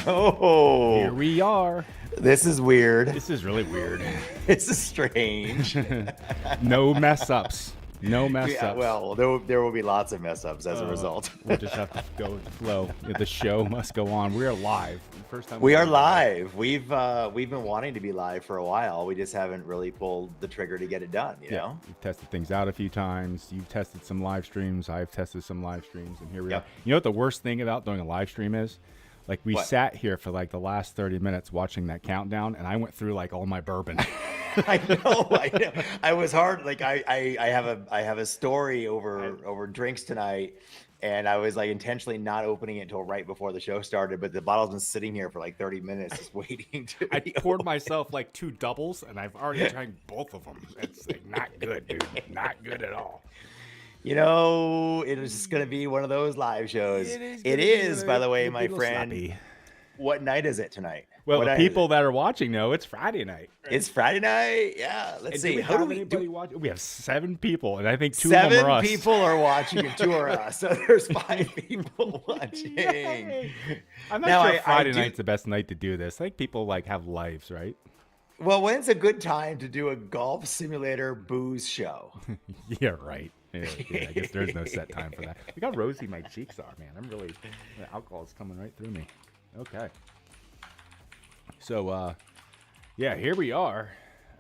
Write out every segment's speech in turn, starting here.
Oh, Here we are. this is weird. This is really weird. This is strange. No mess ups. No mess Yeah, ups. well, there will be lots of mess ups as a result. We'll just have to go with the flow. The show must go on. We are live. First time We are live. We've been wanting to be live for a while. We just haven't really pulled the trigger to get it done. You know, we've tested things out a few times. You've tested some live streams. I've tested some live streams, and here we are. You know what the worst thing about doing a live stream is? Like we sat here for like the last 30 minutes watching that countdown, and I went through like all my bourbon. I know. I was hard. Like I have a story over drinks tonight, and I was like intentionally not opening it until right before the show started. But the bottle's been sitting here for like 30 minutes, just waiting to. I poured myself like 2 doubles, and I've already drank both of them. It's like not good, dude. Not good at all. You know, it is just going to be one of those live shows. It is, by the way, my friend. Sloppy. What night is it tonight? Well, the people that are watching know it's Friday night. It's Friday night. Yeah. Let's see. How do we watch? We have 7 people, and I think 2 of them are us. 7 people are watching, and 2 are us. So there's 5 people watching. Yay. I'm not sure Friday night's the best night to do this. I think people like have lives, right? Well, when's a good time to do a golf simulator booze show? Yeah, right. Yeah, I guess there's no set time for that. Look how rosy my cheeks are, man. I'm really, the alcohol is coming right through me. Okay. So, yeah, here we are.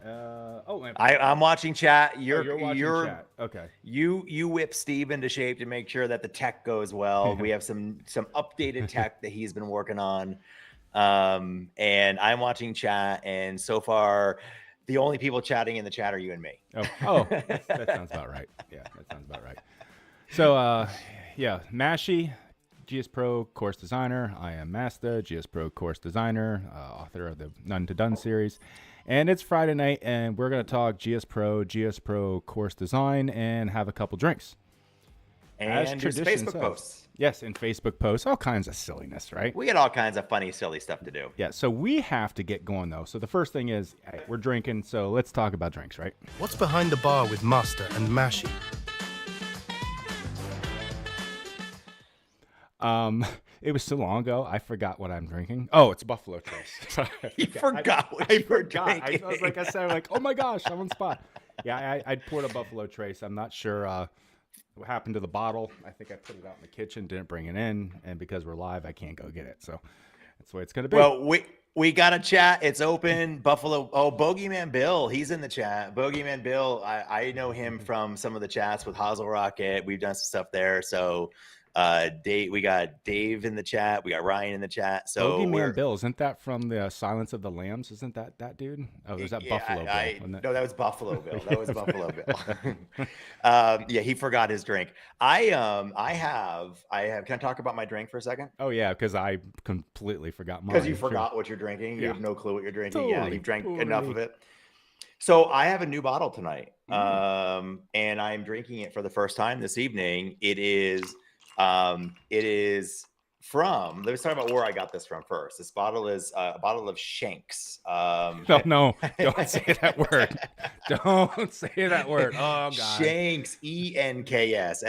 I'm watching chat. You're watching chat. Okay. You whip Steve into shape to make sure that the tech goes well. We have some updated tech that he's been working on. And I'm watching chat, and so far the only people chatting in the chat are you and me. That sounds about right. Yeah, that sounds about right. So, yeah, Mashi, GS Pro course designer. I am Masta, GS Pro course designer, author of the None to Done series. And it's Friday night, and we're going to talk GS Pro course design, and have a couple drinks. And just Facebook posts. Yes, and Facebook posts, all kinds of silliness, right? We got all kinds of funny, silly stuff to do. Yeah, so we have to get going, though. So the first thing is, we're drinking, so let's talk about drinks, right? What's behind the bar with Master and Mashi? It was so long ago, I forgot what I'm drinking. Oh, it's Buffalo Trace. You forgot what you were drinking. I was like, I said, like, oh my gosh, I'm on spot. Yeah, I poured a Buffalo Trace. I'm not sure what happened to the bottle. I think I put it out in the kitchen, didn't bring it in, and because we're live, I can't go get it. So that's the way it's going to be. Well, we got a chat. It's open. Buffalo. Oh, Bogeyman Bill. He's in the chat. Bogeyman Bill. I know him from some of the chats with Hazel Rocket. We've done some stuff there. So we got Dave in the chat. We got Ryan in the chat. So Bogeyman Bill, isn't that from the Silence of the Lambs? Isn't that dude? Oh, was that Buffalo Bill? No, that was Buffalo Bill. That was Buffalo Bill. Yeah, he forgot his drink. I have. Can I talk about my drink for a second? Oh yeah, because I completely forgot mine. Because you forgot what you're drinking. You have no clue what you're drinking. Totally, yeah, you've drank enough of it. So I have a new bottle tonight, and I'm drinking it for the first time this evening. It is from, let's talk about where I got this from first. This bottle is a bottle of Shanks. No, don't say that word. Don't say that word. Oh, God. Shanks, ENKS,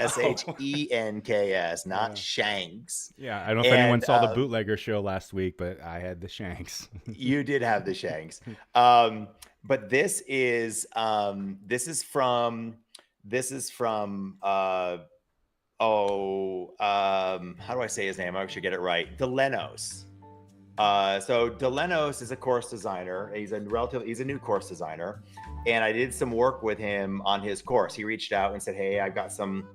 SHENKS, not Shanks. Yeah, I don't know if anyone saw the Bootlegger show last week, but I had the Shanks. You did have the Shanks. But this is from how do I say his name? I should get it right. Delenos. So Delenos is a course designer. He's a new course designer, and I did some work with him on his course. He reached out and said, "Hey, I got some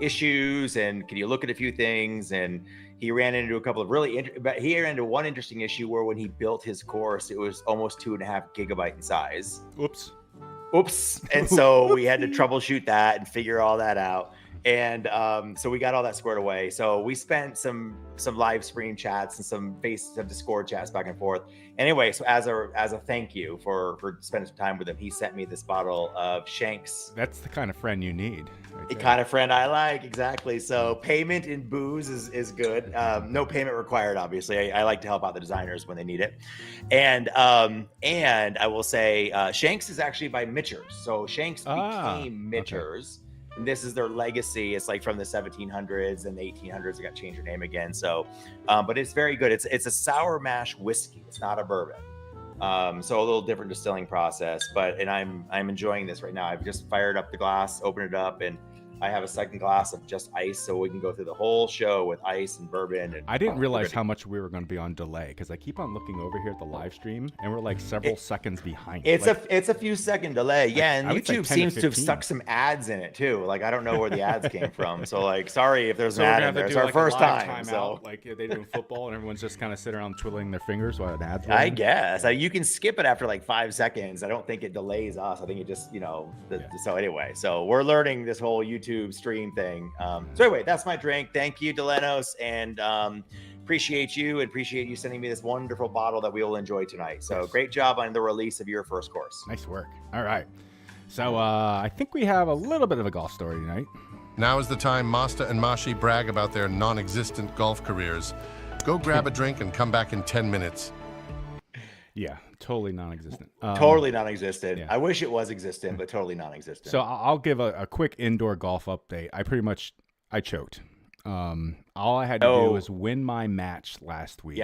issues, and can you look at a few things?" And he ran into a couple of he ran into one interesting issue where when he built his course, it was almost 2.5 gigabyte in size. Oops. And so we had to troubleshoot that and figure all that out. And so we got all that squared away. So we spent some live stream chats and some Discord chats back and forth. Anyway, so as a thank you for spending some time with him, he sent me this bottle of Shanks. That's the kind of friend you need. The kind of friend I like, exactly. So payment in booze is good. No payment required, obviously. I like to help out the designers when they need it. And I will say Shanks is actually by Mitchers. So Shanks became Mitchers. this is their legacy. It's like from the 1700s and the 1800s. They got to change their name again. So, but it's very good. It's a sour mash whiskey. It's not a bourbon. So a little different distilling process, and I'm enjoying this right now. I've just fired up the glass, opened it up, and I have a second glass of just ice, so we can go through the whole show with ice and bourbon. And I didn't realize how much we were going to be on delay, because I keep on looking over here at the live stream, and we're like several seconds behind. It's a few second delay, yeah. And YouTube seems to have stuck some ads in it too. Like I don't know where the ads came from. So like, sorry if there's an ad in there. It's our first time. So like they do in football, and everyone's just kind of sitting around twiddling their fingers while an ad's I guess you can skip it after like 5 seconds. I don't think it delays us. I think it just So anyway, so we're learning this whole YouTube stream thing. So anyway, that's my drink. Thank you, Delenos, and appreciate you sending me this wonderful bottle that we will enjoy tonight. So great job on the release of your first course. Nice work. All right. So I think we have a little bit of a golf story tonight. Now is the time Master and Mashi brag about their non-existent golf careers. Go grab a drink and come back in 10 minutes. Yeah, totally non-existent. Totally non-existent. Yeah. I wish it was existent, but totally non-existent. So I'll give a quick indoor golf update. I choked. All I had to do was win my match last week.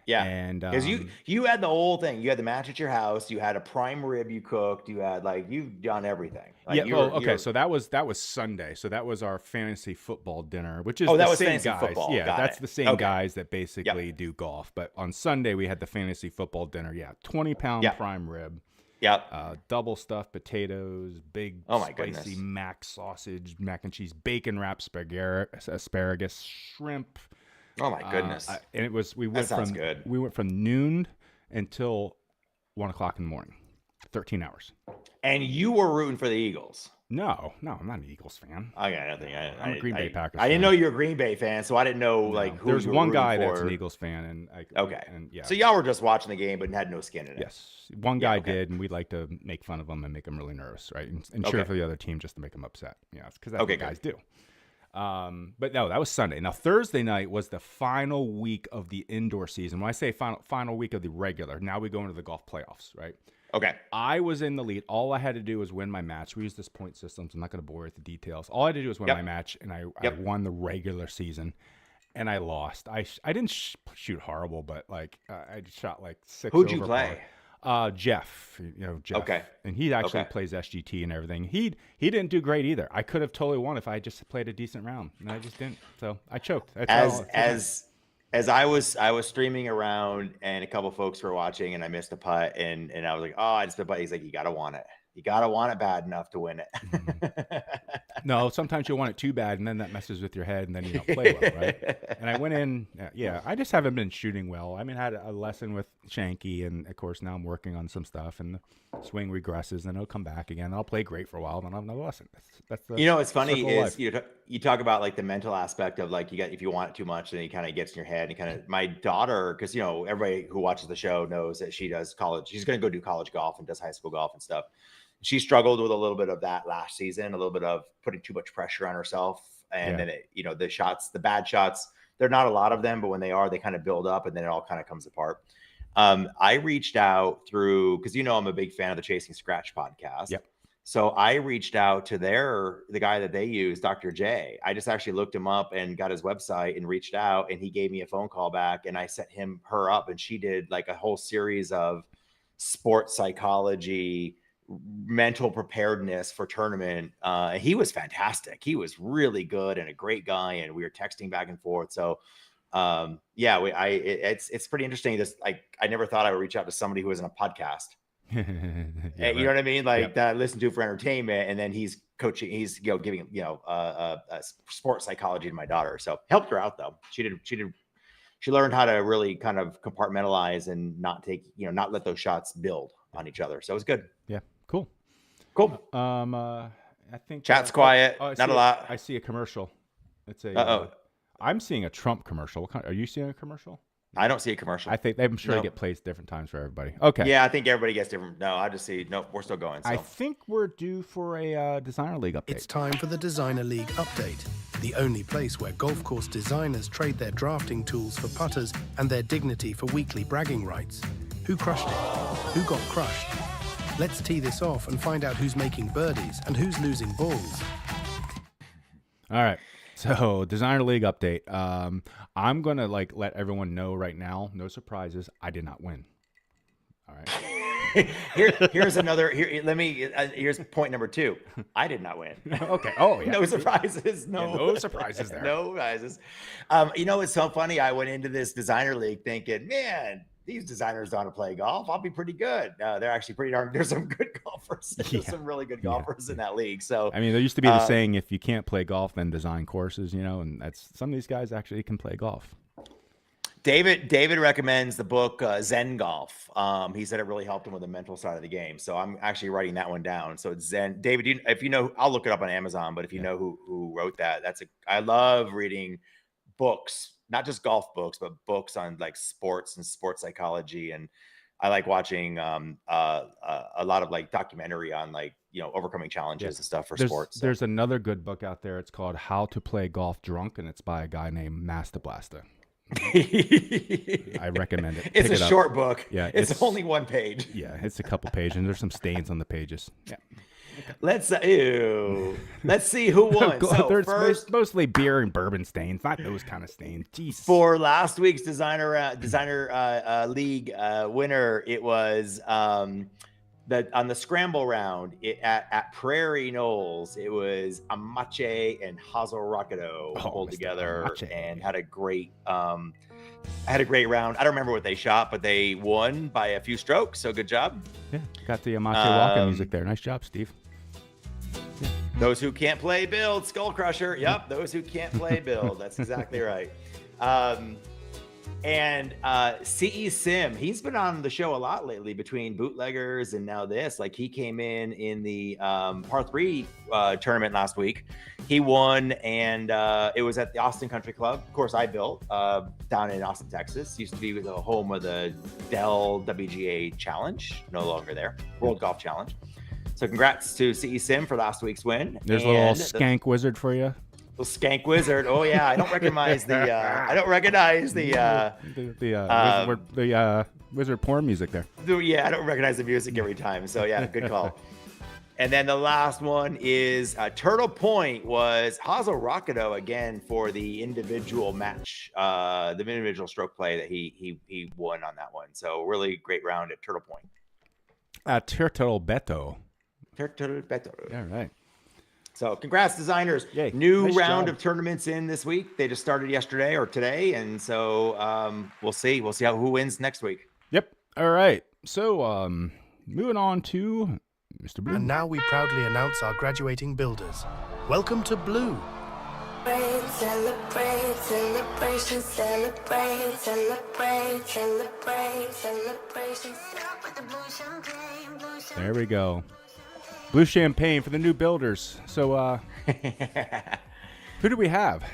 Yeah. And because you had the whole thing. You had the match at your house. You had a prime rib you cooked. You had you've done everything. Okay. So that was Sunday. So that was our fantasy football dinner, which is that the was same fantasy guys. football. Yeah, that's the same guys that basically Yep. do golf. But on Sunday we had the fantasy football dinner. Yeah, 20-pound prime rib. Yep. Double stuffed potatoes, big spicy mac sausage, mac and cheese, bacon wrapped asparagus, shrimp. Oh my goodness! And it was we went from noon until 1 o'clock in the morning, 13 hours. And you were rooting for the Eagles. No, I'm not an Eagles fan. Okay, I don't think I'm a Green Bay Packers. I didn't know you were a Green Bay fan, so I didn't know who. There's one guy for. that's an Eagles fan, and So y'all were just watching the game, but had no skin in it. Yes, one guy did, and we'd like to make fun of him and make him really nervous, right? And cheer for the other team just to make him upset. Yeah, because that's what guys do. But no, that was Sunday. Now Thursday night was the final week of the indoor season. When I say final week of the regular, now we go into the golf playoffs, right? Okay. I was in the lead. All I had to do was win my match. We use this point system, so I'm not going to bore you with the details. All I had to do was win my match, and I won the regular season, and I lost. I didn't shoot horrible, but I shot 6. Who'd you play? Jeff. Jeff. Okay. And he actually plays SGT and everything. He didn't do great either. I could have totally won if I just played a decent round, and I just didn't. So I choked. As I was streaming around, and a couple folks were watching, and I missed a putt, and I was like, oh, I just missed a putt. He's like, you gotta want it. You gotta want it bad enough to win it. No, sometimes you'll want it too bad, and then that messes with your head, and then you don't play well, right? And I went in, I just haven't been shooting well. I mean, I had a lesson with Shanky, and of course now I'm working on some stuff, and the swing regresses, and it'll come back again. And I'll play great for a while, and then I'll have another lesson. That's the what's funny is you talk about the mental aspect of if you want it too much, then it kind of gets in your head. And my daughter, because everybody who watches the show knows that she does college. She's going to go do college golf and does high school golf and stuff. She struggled with a little bit of that last season, a little bit of putting too much pressure on herself. And then the shots, the bad shots, they're not a lot of them, but when they are, they kind of build up, and then it all kind of comes apart. I reached out because I'm a big fan of the Chasing Scratch podcast. Yep. So I reached out to the guy that they use, Dr. J. I just actually looked him up and got his website and reached out, and he gave me a phone call back, and I set her up, and she did a whole series of sports psychology, mental preparedness for tournament. He was fantastic. He was really good and a great guy, and we were texting back and forth. So it's pretty interesting. I never thought I would reach out to somebody who was in a podcast. You know what I mean? That I listen to for entertainment, and then he's coaching. He's giving sports psychology to my daughter. So helped her out though. She learned how to really kind of compartmentalize and not let those shots build on each other. So it was good. Yeah. Cool. I think chat's quiet. Not a lot. I see a commercial. It's a. I'm seeing a Trump commercial. Are you seeing a commercial? I don't see a commercial. I'm sure they get plays different times for everybody. Okay. Yeah, I think everybody gets different. No, I just see. No, we're still going. So. I think we're due for a Designer League update. It's time for the Designer League update, the only place where golf course designers trade their drafting tools for putters and their dignity for weekly bragging rights. Who crushed it? Who got crushed? Let's tee this off and find out who's making birdies and who's losing balls. All right. So Designer League update. I'm gonna let everyone know right now. No surprises. I did not win. All right. Here's another. Here's point number 2. I did not win. Okay. Oh yeah. No surprises. No surprises there. No surprises. It's so funny. I went into this Designer League thinking, man, these designers don't want to play golf. I'll be pretty good. They're actually pretty darn. There's some good golfers. There's some really good golfers in that league. So I mean, there used to be the saying, if you can't play golf, then design courses. And that's some of these guys actually can play golf. David recommends the book Zen Golf. He said it really helped him with the mental side of the game. So I'm actually writing that one down. So it's Zen. David, if you know, I'll look it up on Amazon. But if you know who wrote that, I love reading books, not just golf books, but books on sports and sports psychology. And I like watching a lot of documentary on overcoming challenges and stuff for sports. So. There's another good book out there. It's called How to Play Golf Drunk, and it's by a guy named Master Blaster. I recommend it. It's a short book. Yeah, it's only 1 page. Yeah, it's a couple pages, and there's some stains on the pages. Yeah. Let's see who won. So first, mostly beer and bourbon stains, not those kind of stains. Jeez. For last week's designer league winner, it was on the scramble round at Prairie Knolls. It was Amache and Hazel Rockedo pulled together and had a great round. I don't remember what they shot, but they won by a few strokes. So good job. Yeah, got the Amache walking music there. Nice job, Steve. Yeah. Those who can't play build, Skull Crusher. Yep, those who can't play build. That's exactly right. And CE Sim, he's been on the show a lot lately between bootleggers and now this. He came in the par 3 tournament last week. He won, and it was at the Austin Country Club. Of course, I built down in Austin, Texas. Used to be the home of the Dell WGA Challenge. No longer there. World Golf Challenge. So congrats to CE Sim for last week's win. There's a little skank wizard for you. Little skank wizard. Oh yeah, I don't recognize the wizard porn music there. Yeah, I don't recognize the music every time. So yeah, good call. And then the last one is Turtle Point was Hazel Rockedo again for the individual match, the individual stroke play that he won on that one. So really great round at Turtle Point. Turtle Beto. All right. So congrats, designers. Yay. New Nice round job. of tournaments in this week. They just started yesterday or today. And so we'll see who wins next week. Yep. All right. So moving on to Mr. Blue. And now we proudly announce our graduating builders. Welcome to Blue. Celebrate, celebration, celebrate, celebrate, celebrate, celebration. With the blue champagne, blue champagne. There we go. Blue champagne for the new builders. So who do we have?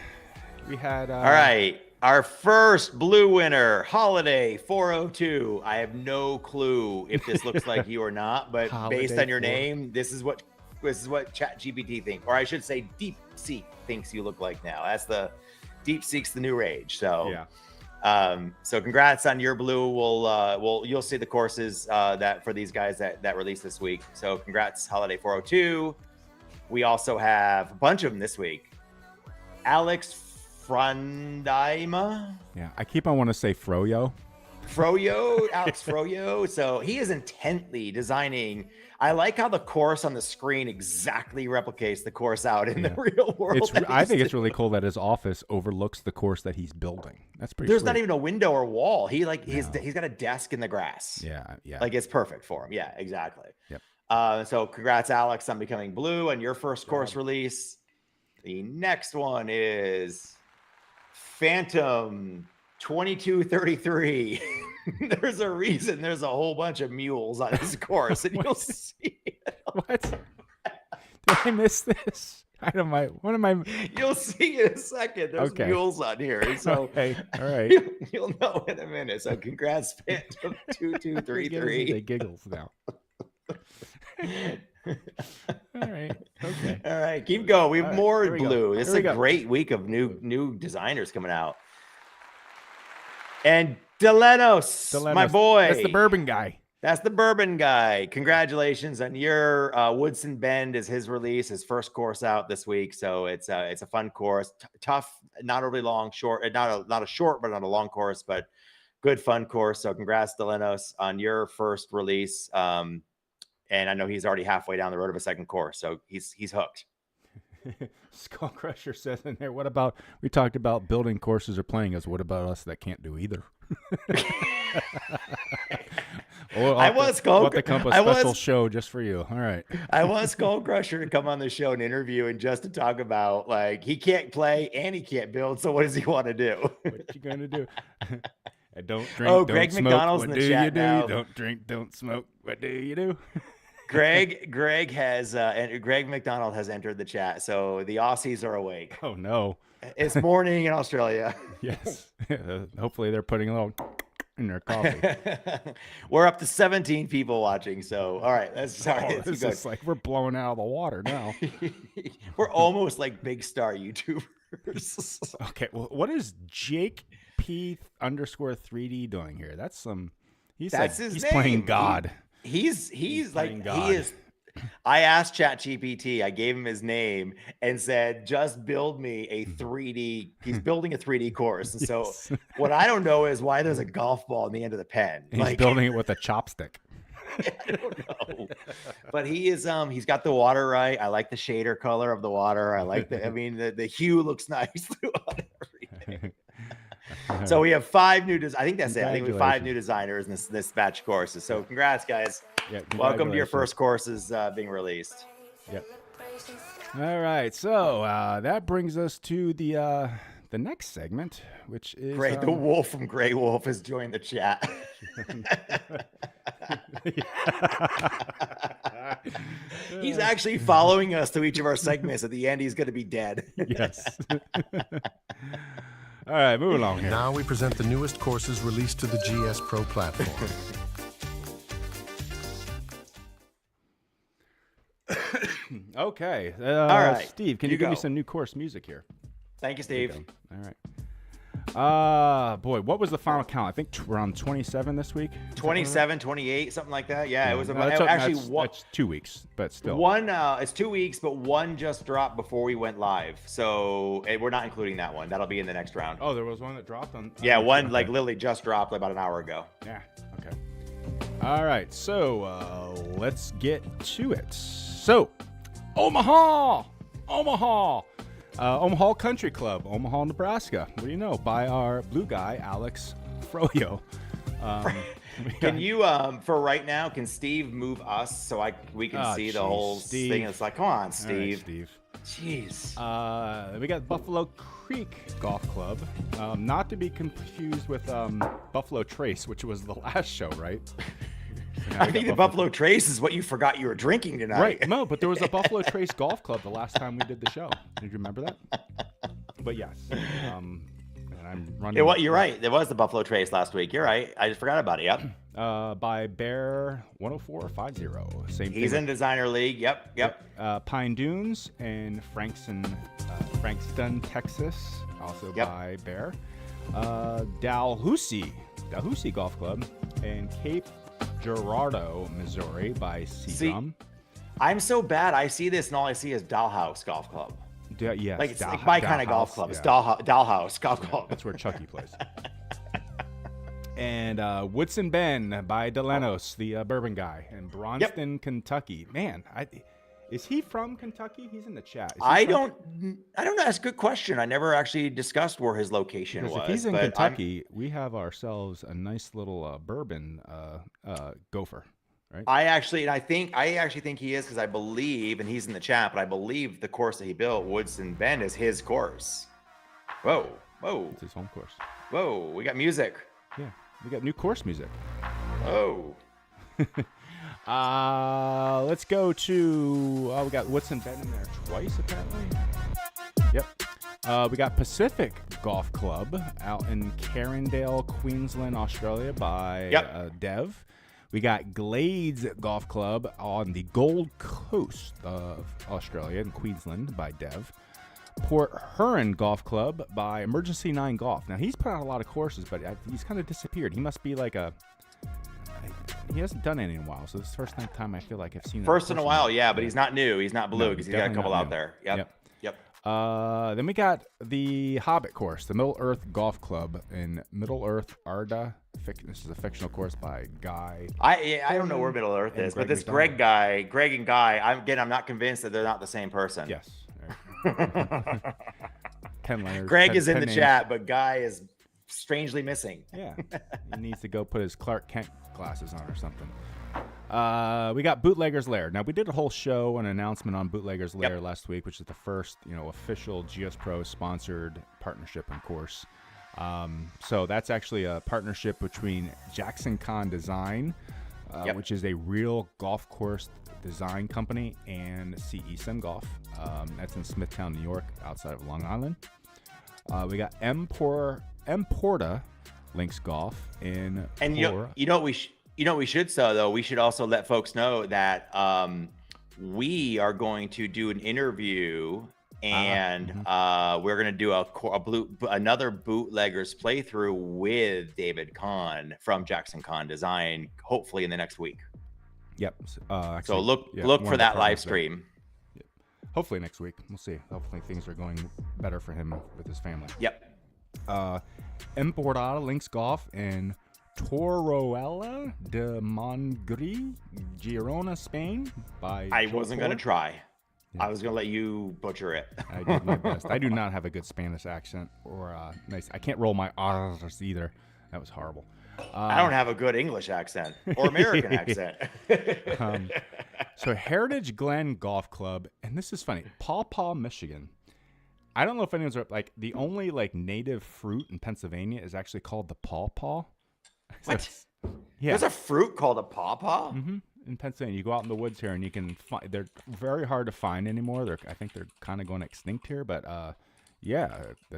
We had all right. Our first blue winner, Holiday 402. I have no clue if this looks like you or not, but based on your name, this is what ChatGPT thinks, or I should say DeepSeek thinks you look like now. That's the DeepSeek's the new rage. So yeah. So congrats on your blue. You'll see the courses that for these guys that released this week. So congrats, Holiday 402. We also have a bunch of them this week. Alex Frandaima. Yeah, I keep on wanting to say Alex Froyo. So he is intently designing. I like how the course on the screen exactly replicates the course out in the real world. I think it's really cool that his office overlooks the course that he's building. That's pretty. There's sweet. not even a window or wall. He's got a desk in the grass. Yeah. It's perfect for him. Yeah, exactly. Yep. So congrats, Alex, on becoming blue on your first course release. The next one is Phantom 2233. There's a reason there's a whole bunch of mules on this course, and you'll see it. What? Did I miss this? What am I? You'll see in a second. There's mules on here. So okay. All right. You'll know in a minute. So congrats, Phantom 2233. They giggles now. All right. Okay. All right. Keep going. We have more blue. This is a great week of new designers coming out. And Delenos, my boy. That's the bourbon guy. That's the Bourbon Guy. Congratulations on your Woodson Bend is his release, his first course out this week. So it's a fun course, tough, not overly long, short, not a short, but not a long course, but good fun course. So congrats, Delenos, on your first release. And I know he's already halfway down the road of a second course, so he's hooked. Skull Crusher says in there, what about, we talked about building courses or playing us. What about us that can't do either? I want Skull to come up a special show just for you. All right. I want Skull Crusher to come on the show and interview and just to talk about, like, he can't play and he can't build. So what does he want to do? What you going to do? Don't drink, oh, don't Greg smoke. McDonald's What in the do chat you do? now. Don't drink, don't smoke. What do you do? Greg has and Greg McDonald has entered the chat, so the Aussies are awake. Oh no, it's morning in Australia. Yes, hopefully they're putting a little in their coffee. We're up to 17 people watching, so all right. That's sorry. Oh, this is like we're blowing out of the water now. We're almost like big star YouTubers. Okay, well, what is Jake P _3D doing here? That's some. He's playing God. He's like God. He is. I asked ChatGPT, I gave him his name and said, just build me a 3D. He's building a 3D course. And so what I don't know is why there's a golf ball in the end of the pen. He's building it with a chopstick. I don't know. But he is he's got the water right. I like the shader color of the water. I like the hue looks nice throughout everything. So we have 5 new I think that's it. I think we have 5 new designers in this batch courses. So congrats, guys. Yeah, welcome to your first courses being released. Yep. All right. So that brings us to the next segment, which is Great. The wolf from Grey Wolf has joined the chat. He's actually following us to each of our segments. At the end, he's going to be dead. Yes. All right, moving along here. Now we present the newest courses released to the GS Pro platform. Okay. All right. Steve, can you give me some new course music here? Thank you, Steve. All right. Boy, what was the final count? I think we're on 27 this week. 27, 28, something like that. Yeah, it was about that's 2 weeks, but still. It's 2 weeks, but one just dropped before we went live. So we're not including that one. That'll be in the next round. Oh, there was one that dropped on. Yeah, one okay. Like literally just dropped about an hour ago. Yeah. Okay. All right. So let's get to it. So, Omaha Country Club, Omaha, Nebraska. What do you know? By our blue guy, Alex Froyo. Can you, for right now, can Steve move us so we can see the whole thing? It's like, come on, Steve. Right, Steve. Jeez. We got Buffalo Creek Golf Club, not to be confused with Buffalo Trace, which was the last show, right? I think the Buffalo Trace is what you forgot you were drinking tonight. Right. No, but there was a Buffalo Trace Golf Club the last time we did the show. Did you remember that? But yes. And I'm running. You're right. There was the Buffalo Trace last week. You're right. I just forgot about it. Yep. By Bear 10450. Same thing. He's in Designer League. Yep. Pine Dunes in Frankston, Texas. Also by Bear. Dalhousie Golf Club in Cape Girardeau, Missouri by Seagum. I'm so bad. I see this and all I see is Dollhouse Golf Club. Yes. Like it's like my kind of golf club. Yeah. It's Dollhouse Golf Club. That's where Chucky plays. And Woodson Bend by Delenos, the bourbon guy, in Braunston, Kentucky. Man, is he from Kentucky? He's in the chat. I don't know. That's a good question. I never actually discussed where his location was. If he's in Kentucky, we have ourselves a nice little bourbon gopher, right? I actually think he is, because I believe, and he's in the chat, but I believe the course that he built, Woodson Bend, is his course. Whoa. It's his home course. Whoa, we got music. Yeah, we got new course music. Oh. Let's go to, we got Woodson Bend in there twice, apparently. Yep. We got Pacific Golf Club out in Carindale, Queensland, Australia by Dev. We got Glades Golf Club on the Gold Coast of Australia in Queensland by Dev. Port Huron Golf Club by Emergency 9 Golf. Now, he's put out a lot of courses, but he's kind of disappeared. He must be like he hasn't done any in a while, so this is the first time I feel like I've seen. First in a while, yeah, but he's not new. He's not blue because he's got a couple out there. Yep. Then we got the Hobbit course, the Middle Earth Golf Club in Middle Earth, Arda. This is a fictional course by Guy. I don't know where Middle Earth is, but this Greg and Guy. I'm not convinced that they're not the same person. Yes. 10 letters. Greg is in the chat, but Guy is strangely missing. Yeah, he needs to go put his Clark Kent glasses on or something. We got Bootlegger's Lair. Now, we did a whole show, an announcement on Bootlegger's Lair last week, which is the first, official GS Pro sponsored partnership and course. So that's actually a partnership between Jackson Kahn Design, which is a real golf course design company, and CE Sim Golf. That's in Smithtown, New York, outside of Long Island. We got M Porta Links Golf in. And you know what we should say though. We should also let folks know that we are going to do an interview, and we're going to do another Bootleggers playthrough with David Kahn from Jackson Kahn Design, hopefully in the next week. Yep. Actually, so look for that live stream. Yep. Hopefully next week. We'll see. Hopefully things are going better for him with his family. Yep. Emportada Links Golf in Torroella de Montgrí, Girona, Spain. I wasn't going to try. Yeah. I was going to let you butcher it. I did my best. I do not have a good Spanish accent or nice. I can't roll my R's either. That was horrible. I don't have a good English accent or American accent. So Heritage Glen Golf Club, and this is funny, Paw Paw, Michigan. I don't know if anyone's like the only native fruit in Pennsylvania is actually called the pawpaw. What? Yeah. There's a fruit called a pawpaw? Mm-hmm. In Pennsylvania, you go out in the woods here and you can find. They're very hard to find anymore. I think they're kind of going extinct here, but that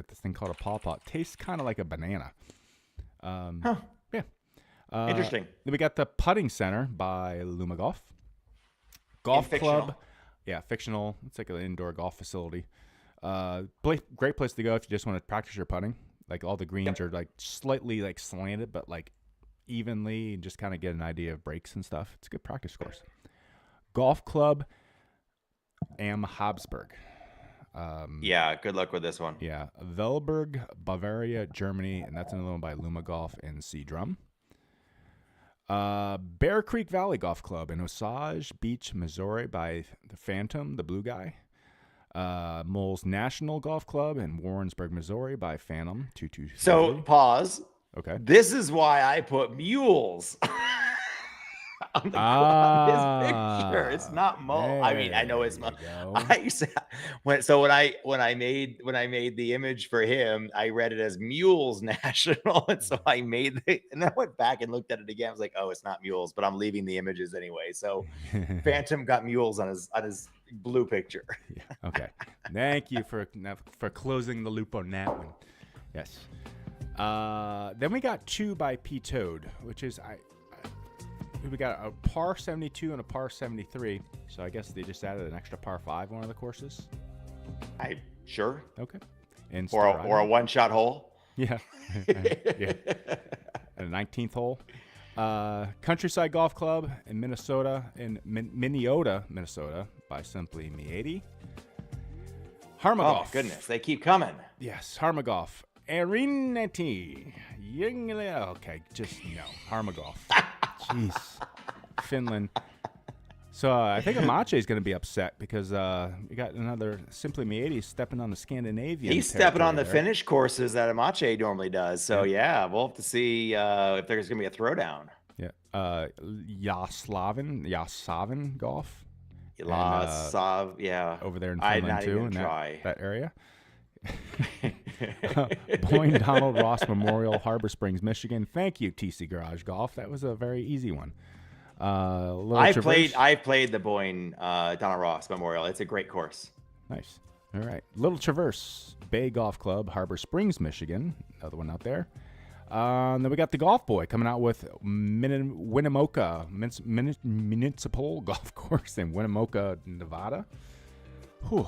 this thing called a pawpaw tastes kind of like a banana. Yeah. Interesting. Then we got the Putting Center by Luma Golf. Golf Club. Yeah, fictional. It's like an indoor golf facility. Great place to go if you just want to practice your putting. Like all the greens are slightly slanted, but evenly, and just kind of get an idea of breaks and stuff. It's a good practice course. Golf Club Am Habsburg. Good luck with this one. Yeah, Velberg, Bavaria, Germany, and that's another one by Luma Golf and Sea Drum. Bear Creek Valley Golf Club in Osage Beach, Missouri by the Phantom, the blue guy. Moles National Golf Club in Warrensburg, Missouri by Phantom 223. So pause. Okay. This is why I put mules on his picture. It's not mole. I mean, I know it's mole. When I made the image for him, I read it as Mules National, and so I made and I went back and looked at it again. I was like, oh, it's not mules, but I'm leaving the images anyway. So Phantom got mules on his blue picture. Yeah, okay. Thank you for closing the loop on that one. Yes. Then we got 2 by P Toad, which is we got a par 72 and a par 73. So I guess they just added an extra par 5 one of the courses. Sure. Okay. And or a one-shot hole. Yeah. Yeah. And a 19th hole. Countryside Golf Club in Minnesota, Minnesota by Simply Me80. Harmagolf. Oh goodness, they keep coming. Yes, Harmagolf. Erineti. Okay, just no. Harmagolf. Jeez. Finland. So I think Amache is going to be upset because we got another Simply Me80 stepping on the Scandinavian. He's stepping on the Finnish courses that Amache normally does. So yeah, we'll have to see if there's going to be a throwdown. Yeah. Yasaven Golf. Yeah. Over there in Finland too, in try. that area. Boyne Donald Ross Memorial, Harbor Springs, Michigan. Thank you, TC Garage Golf. That was a very easy one. I played the Boyne Donald Ross Memorial. It's a great course. Nice. All right. Little Traverse Bay Golf Club, Harbor Springs, Michigan. Another one out there. Then we got the Golf Boy coming out with Winnemoka Municipal Golf Course in Winnemoka, Nevada. Whew.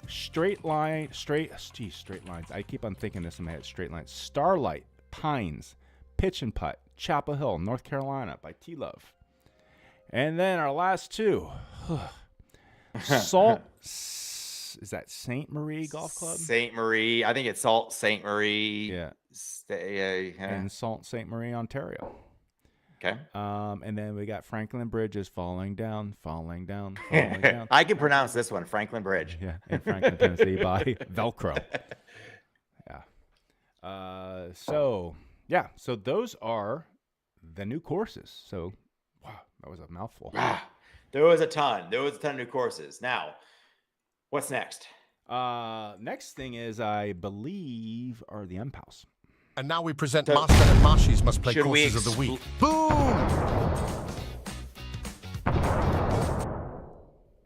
Straight lines. I keep on thinking this in my head. Straight lines. Starlight, Pines, Pitch and Putt, Chapel Hill, North Carolina by T-Love. And then our last two. Salt. Is that Saint Marie Golf Club? Saint Marie. I think it's Salt Saint Marie. Yeah. And Salt Saint Marie, Ontario. Okay. And then we got Franklin Bridges falling down, falling down, falling down. I can pronounce this one, Franklin Bridge. Yeah, in Franklin, Tennessee by Velcro. Yeah. So those are the new courses. So, wow, that was a mouthful. There was a ton. There was a ton of new courses. Now, what's next? Next thing is, I believe, are the MPOWs. And now we present Master and Marshies Must Play Courses of the Week. Boom!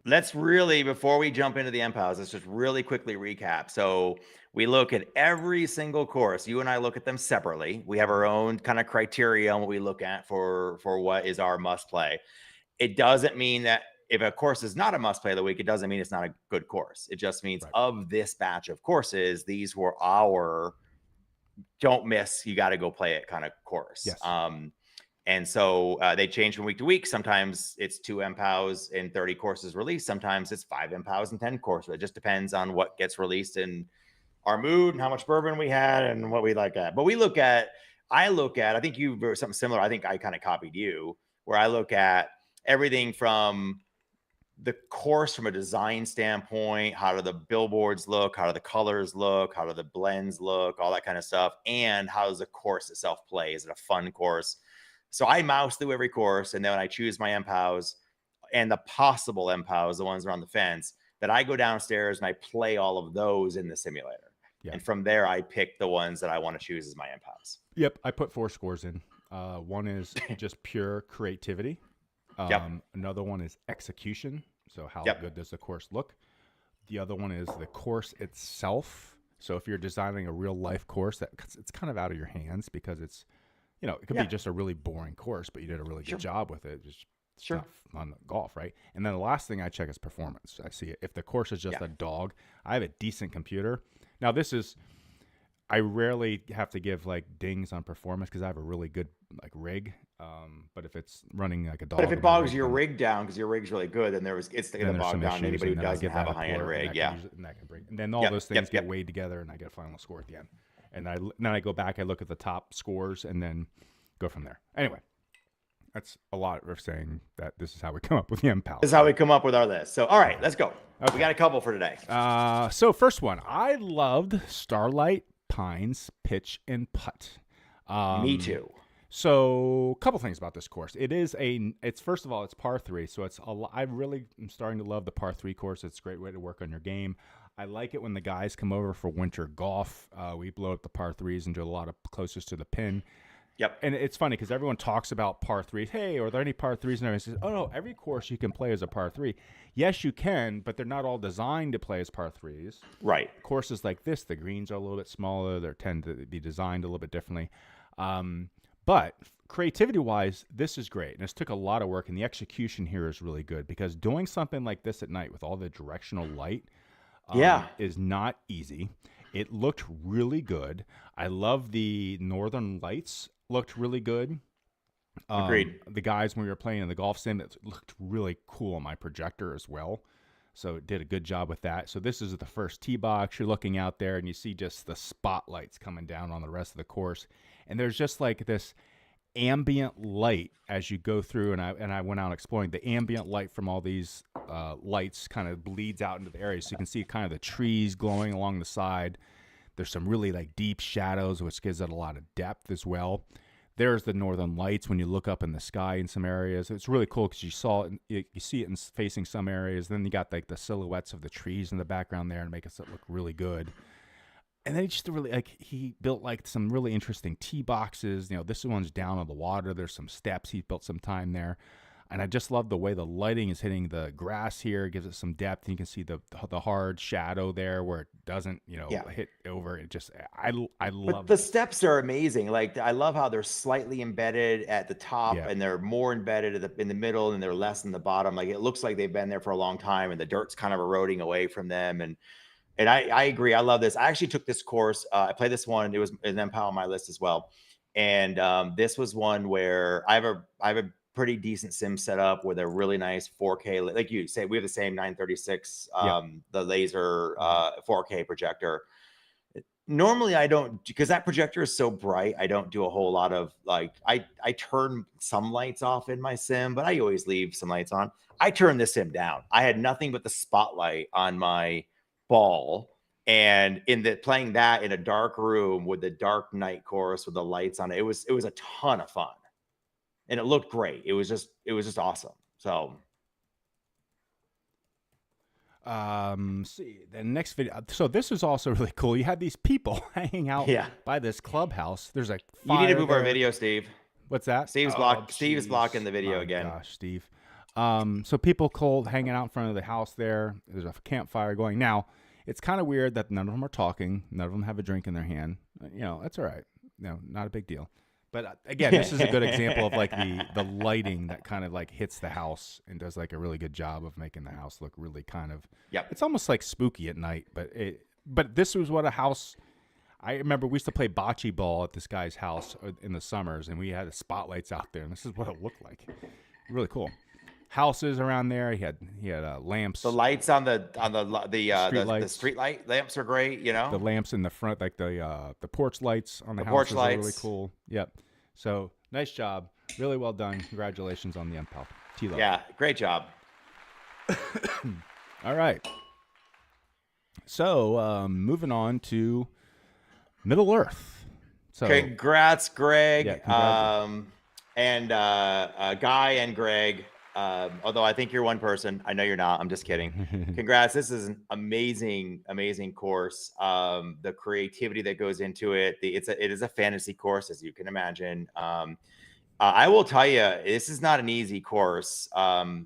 Let's really, before we jump into the MPOWs, let's just really quickly recap. So we look at every single course. You and I look at them separately. We have our own kind of criteria on what we look at for what is our must play. It doesn't mean that if a course is not a must play of the week, it doesn't mean it's not a good course. It just means of this batch of courses, these were our don't miss, you got to go play it kind of course. Yes. And so they change from week to week. Sometimes it's 2 MPOWs and 30 courses released. Sometimes it's 5 MPOWs and 10 courses. It just depends on what gets released and our mood and how much bourbon we had and what we like at. But I think you wrote something similar. I think I kind of copied you, where I look at everything from the course from a design standpoint. How do the billboards look? How do the colors look? How do the blends look? All that kind of stuff. And how does the course itself play? Is it a fun course? So I mouse through every course, and then when I choose my MPOWs and the possible MPOWs, the ones around the fence, that I go downstairs and I play all of those in the simulator. Yeah. And from there, I pick the ones that I want to choose as my MPOWs. Yep, I put 4 scores in. One is just pure creativity. Another one is execution. So how good does the course look? The other one is the course itself. So if you're designing a real life course, it's kind of out of your hands because it's, it could be just a really boring course, but you did a really good job with it. Just stuff on golf, right? And then the last thing I check is performance. I see if the course is just a dog. I have a decent computer. Now I rarely have to give like dings on performance because I have a really good like rig. But if it's running like a dog, but if it bogs your rig down because your rig's really good, then it's going to bog down anybody who doesn't have a high-end rig. And then all those things get weighed together, and I get a final score at the end. And then I go back, I look at the top scores, and then go from there. Anyway, that's a lot of saying that this is how we come up with the MPOW. This is how we come up with our list. So, all right, let's go. Okay. We got a couple for today. So first one, I loved Starlight Pines Pitch and Putt. Me too. So a couple things about this course. First of all, it's par 3. So I really am starting to love the par 3 course. It's a great way to work on your game. I like it when the guys come over for winter golf. We blow up the par 3s and do a lot of closest to the pin. Yep. And it's funny because everyone talks about par 3s. Hey, are there any par 3s? And everyone says, oh, no, every course you can play as a par 3. Yes, you can, but they're not all designed to play as par 3s. Right. Courses like this, the greens are a little bit smaller. They tend to be designed a little bit differently. But creativity-wise, this is great. And this took a lot of work, and the execution here is really good because doing something like this at night with all the directional light is not easy. It looked really good. I love the northern lights. Looked really good. Agreed. The guys, when we were playing in the golf sim, it looked really cool on my projector as well. So it did a good job with that. So this is the first tee box. You're looking out there, and you see just the spotlights coming down on the rest of the course. And there's just like this ambient light as you go through. And I went out exploring. The ambient light from all these lights kind of bleeds out into the area. So you can see kind of the trees glowing along the side. There's some really like deep shadows, which gives it a lot of depth as well. There's the northern lights when you look up in the sky in some areas. It's really cool because you see it facing some areas. Then you got like the silhouettes of the trees in the background there and make it look really good. And then he built like some really interesting tee boxes. This one's down on the water. There's some steps. He built some time there. And I just love the way the lighting is hitting the grass here. It gives it some depth. And you can see the hard shadow there where it doesn't, hit over. It just, I love the steps are amazing. Like, I love how they're slightly embedded at the top and they're more embedded in the middle and they're less in the bottom. Like, it looks like they've been there for a long time and the dirt's kind of eroding away from them. And I agree. I love this. I actually took this course. I played this one. It was an MPOW on my list as well. And this was one where I have a pretty decent sim setup with a really nice 4K. Like you say, we have the same 936, the laser 4K projector. Normally I don't, because that projector is so bright, I don't do a whole lot of like, I turn some lights off in my sim, but I always leave some lights on. I turned this sim down. I had nothing but the spotlight on my ball, and in the playing that in a dark room with the dark night course with the lights on it, it was a ton of fun, and it looked great. It was just awesome. So see the next video. So this was also really cool. You had these people hanging out by this clubhouse. There's a fire. You need to move there. our video, Steve. What's that? Steve's blocking the video again. Gosh, Steve. So people cold hanging out in front of the house there. There's a campfire going. Now, it's kind of weird that none of them are talking. None of them have a drink in their hand. You know, that's all right. No, not a big deal. But again, this is a good example of like the lighting that kind of like hits the house and does like a really good job of making the house look really kind of. Yep. It's almost like spooky at night, but this was what a house. I remember we used to play bocce ball at this guy's house in the summers, and we had the spotlights out there, and this is what it looked like. Really cool. Houses around there. He had lamps. The lights on the street light lamps are great. You know, the lamps in the front, like the porch lights on the houses are really cool. Yep. So nice job. Really well done. Congratulations on the MPAL. T-Lo. Yeah, great job. All right. So moving on to Middle Earth. So congrats, Greg. Yeah, and Guy and Greg. Although I think you're one person, I know you're not. I'm just kidding. Congrats! This is an amazing course. The creativity that goes into it. It is a fantasy course, as you can imagine. I will tell you, this is not an easy course. I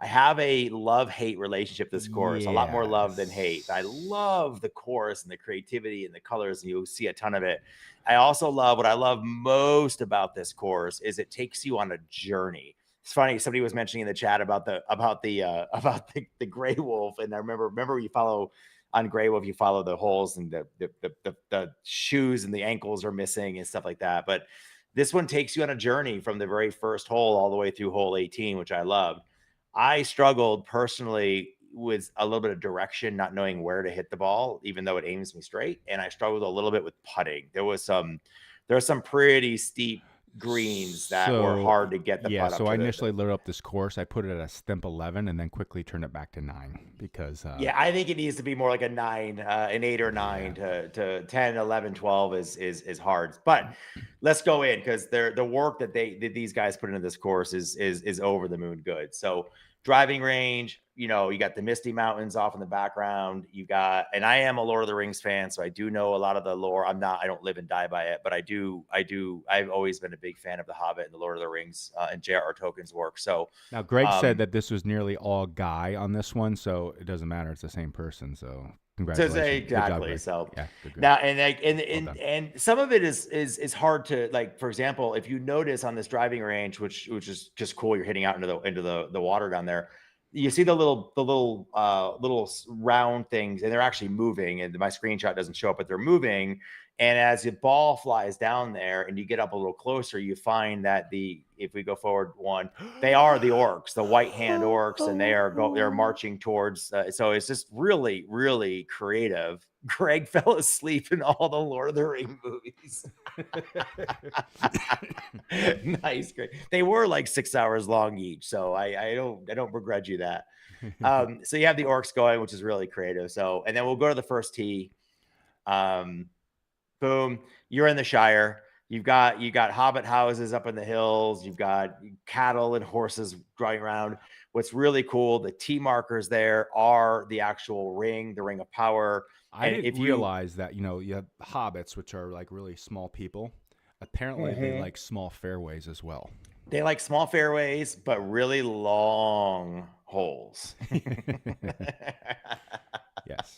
have a love-hate relationship with this course. A lot more love than hate. I love the course and the creativity and the colors. And you'll see a ton of it. I also love, what I love most about this course is it takes you on a journey. It's funny. Somebody was mentioning in the chat about the gray wolf, and I remember you follow on gray wolf, you follow the holes and the shoes and the ankles are missing and stuff like that. But this one takes you on a journey from the very first hole all the way through hole 18, which I loved. I struggled personally with a little bit of direction, not knowing where to hit the ball, even though it aims me straight. And I struggled a little bit with putting. There was some pretty steep greens that were hard to get the putt up. So I initially loaded up this course. I put it at a stimp 11 and then quickly turned it back to 9 because I think it needs to be more like a 9, an 8 or 9 to 10, 11, 12 is hard. But let's go in, because the work that these guys put into this course is over the moon good. So driving range, you got the Misty Mountains off in the background. And I am a Lord of the Rings fan, so I do know a lot of the lore. I don't live and die by it, but I've always been a big fan of The Hobbit and the Lord of the Rings and J.R.R. Tolkien's work. So now Greg said that this was nearly all Guy on this one, so it doesn't matter. It's the same person. So congratulations. Exactly. So now, and some of it is hard to, like, for example, if you notice on this driving range, which is just cool, you're hitting out into the water down there. You see the little round things, and they're actually moving. And my screenshot doesn't show up, but they're moving. And as the ball flies down there, and you get up a little closer, you find that if we go forward one, they are the orcs, the white hand orcs, and they're marching towards. So it's just really, really creative. Greg fell asleep in all the Lord of the Rings movies. Nice, Greg. They were like 6 hours long each, so I don't begrudge you that. So you have the orcs going, which is really creative. So, and then we'll go to the first tee. Boom, you're in the Shire. You got hobbit houses up in the hills. You've got cattle and horses driving around. What's really cool, the tee markers there are the actual ring, the Ring of Power. I didn't realize that, you have hobbits, which are like really small people. Apparently they like small fairways as well. They like small fairways, but really long holes. Yes.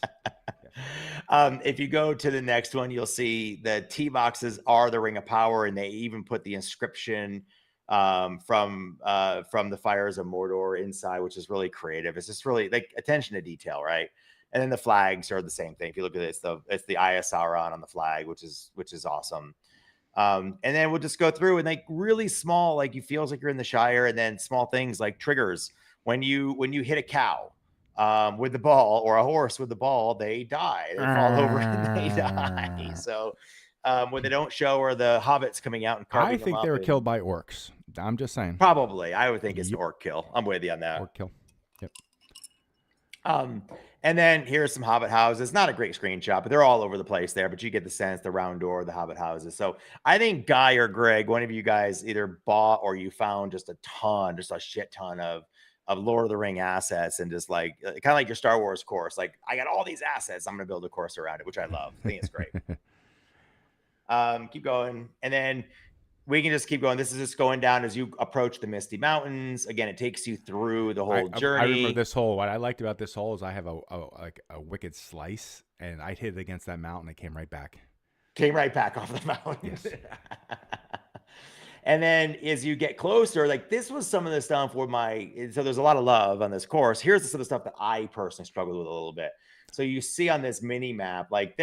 If you go to the next one, you'll see the tee boxes are the Ring of Power, and they even put the inscription from the Fires of Mordor inside, which is really creative. It's just really like attention to detail, right? And then the flags are the same thing. If you look at it, it's the Eye of Sauron on the flag, which is awesome. And then we'll just go through and like really small, like you feels like you're in the Shire, and then small things like triggers when you hit a cow with the ball or a horse with the ball, they die, they fall over and they die. So when they don't show or the hobbits coming out and carving them I think up, they were killed by orcs. I'm just saying. Probably, I would think it's an orc kill. I'm with you on that. Orc kill. Yep. And then here's some hobbit houses. Not a great screenshot, but they're all over the place there. But you get the sense, the round door, the hobbit houses. So I think Guy or Greg, one of you guys either bought or you found just a shit ton of Lord of the Ring assets, and just like kind of like your Star Wars course. Like, I got all these assets, I'm gonna build a course around it, which I love. I think it's great. Keep going, and then we can just keep going. This is just going down as you approach the Misty Mountains. Again, it takes you through the whole journey. I remember this hole. What I liked about this hole is I have a wicked slice, and I hit it against that mountain. It came right back. Came right back off the mountain. Yes. And then as you get closer, like this was some of the stuff where so there's a lot of love on this course. Here's some of the stuff that I personally struggled with a little bit. So you see on this mini map, like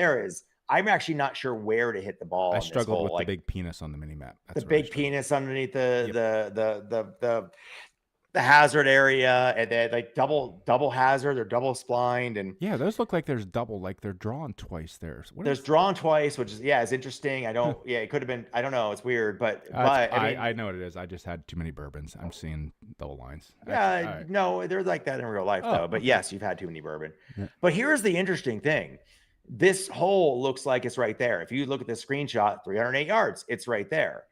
I'm actually not sure where to hit the ball. I struggled with the big penis on the mini map. The big penis underneath the hazard area, and then like double hazard or double splined, and yeah, those look like there's double, like they're drawn twice there. There's drawn twice, which is it's interesting. It could have been, I don't know, it's weird, but I know what it is. I just had too many bourbons. I'm seeing double lines. Yeah, no, they're like that in real life though. But yes, you've had too many bourbon. Yeah. But here's the interesting thing. This hole looks like it's right there. If you look at the screenshot, 308 yards, it's right there.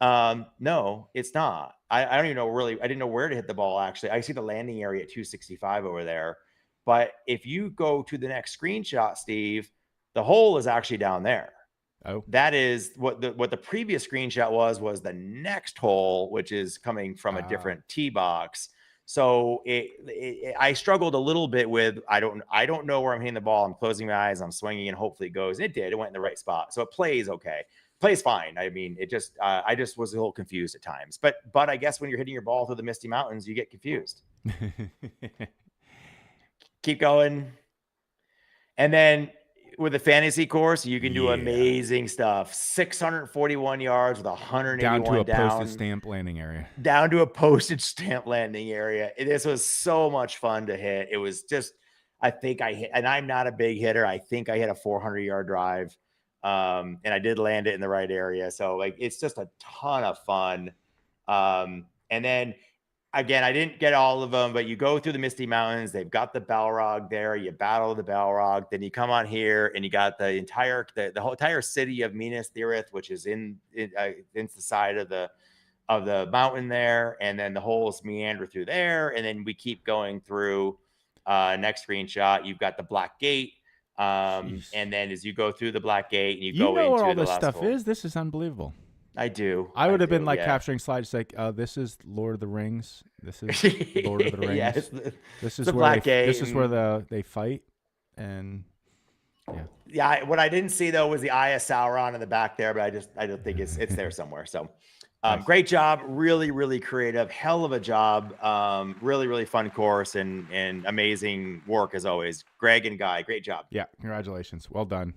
No, it's not. I don't even know really. I didn't know where to hit the ball, actually. I see the landing area at 265 over there. But if you go to the next screenshot, Steve, the hole is actually down there. Oh, that is what the previous screenshot was the next hole, which is coming from a different tee box. So I struggled a little bit with, I don't know where I'm hitting the ball. I'm closing my eyes, I'm swinging, and hopefully it goes. It did. It went in the right spot. So it plays okay. Plays fine. I mean, I just was a little confused at times. But I guess when you're hitting your ball through the Misty Mountains, you get confused. Keep going. And then with the fantasy course, you can do amazing stuff. 641 yards with 181 down to a postage stamp landing area. Down to a postage stamp landing area. This was so much fun to hit. It was just, I think I hit, and I'm not a big hitter. I think I hit a 400-yard drive, and I did land it in the right area. So like, it's just a ton of fun. And then again, I didn't get all of them, but you go through the Misty Mountains. They've got the Balrog there. You battle the Balrog. Then you come on here, and you got the whole entire city of Minas Tirith, which is in the side of the mountain there. And then the holes meander through there. And then we keep going through. Next screenshot, you've got the Black Gate. And then as you go through the Black Gate, and you go into where all the this last stuff hole. is. This is unbelievable. I do. I would have been like capturing slides like, this is Lord of the Rings. This is Lord of the Rings. Yes, this is where this is where they fight, and what I didn't see though was the Eye of Sauron in the back there, but I don't think it's there somewhere. So nice. Great job, really, really creative, hell of a job, really, really fun course, and amazing work as always. Greg and Guy, great job. Yeah, congratulations, well done.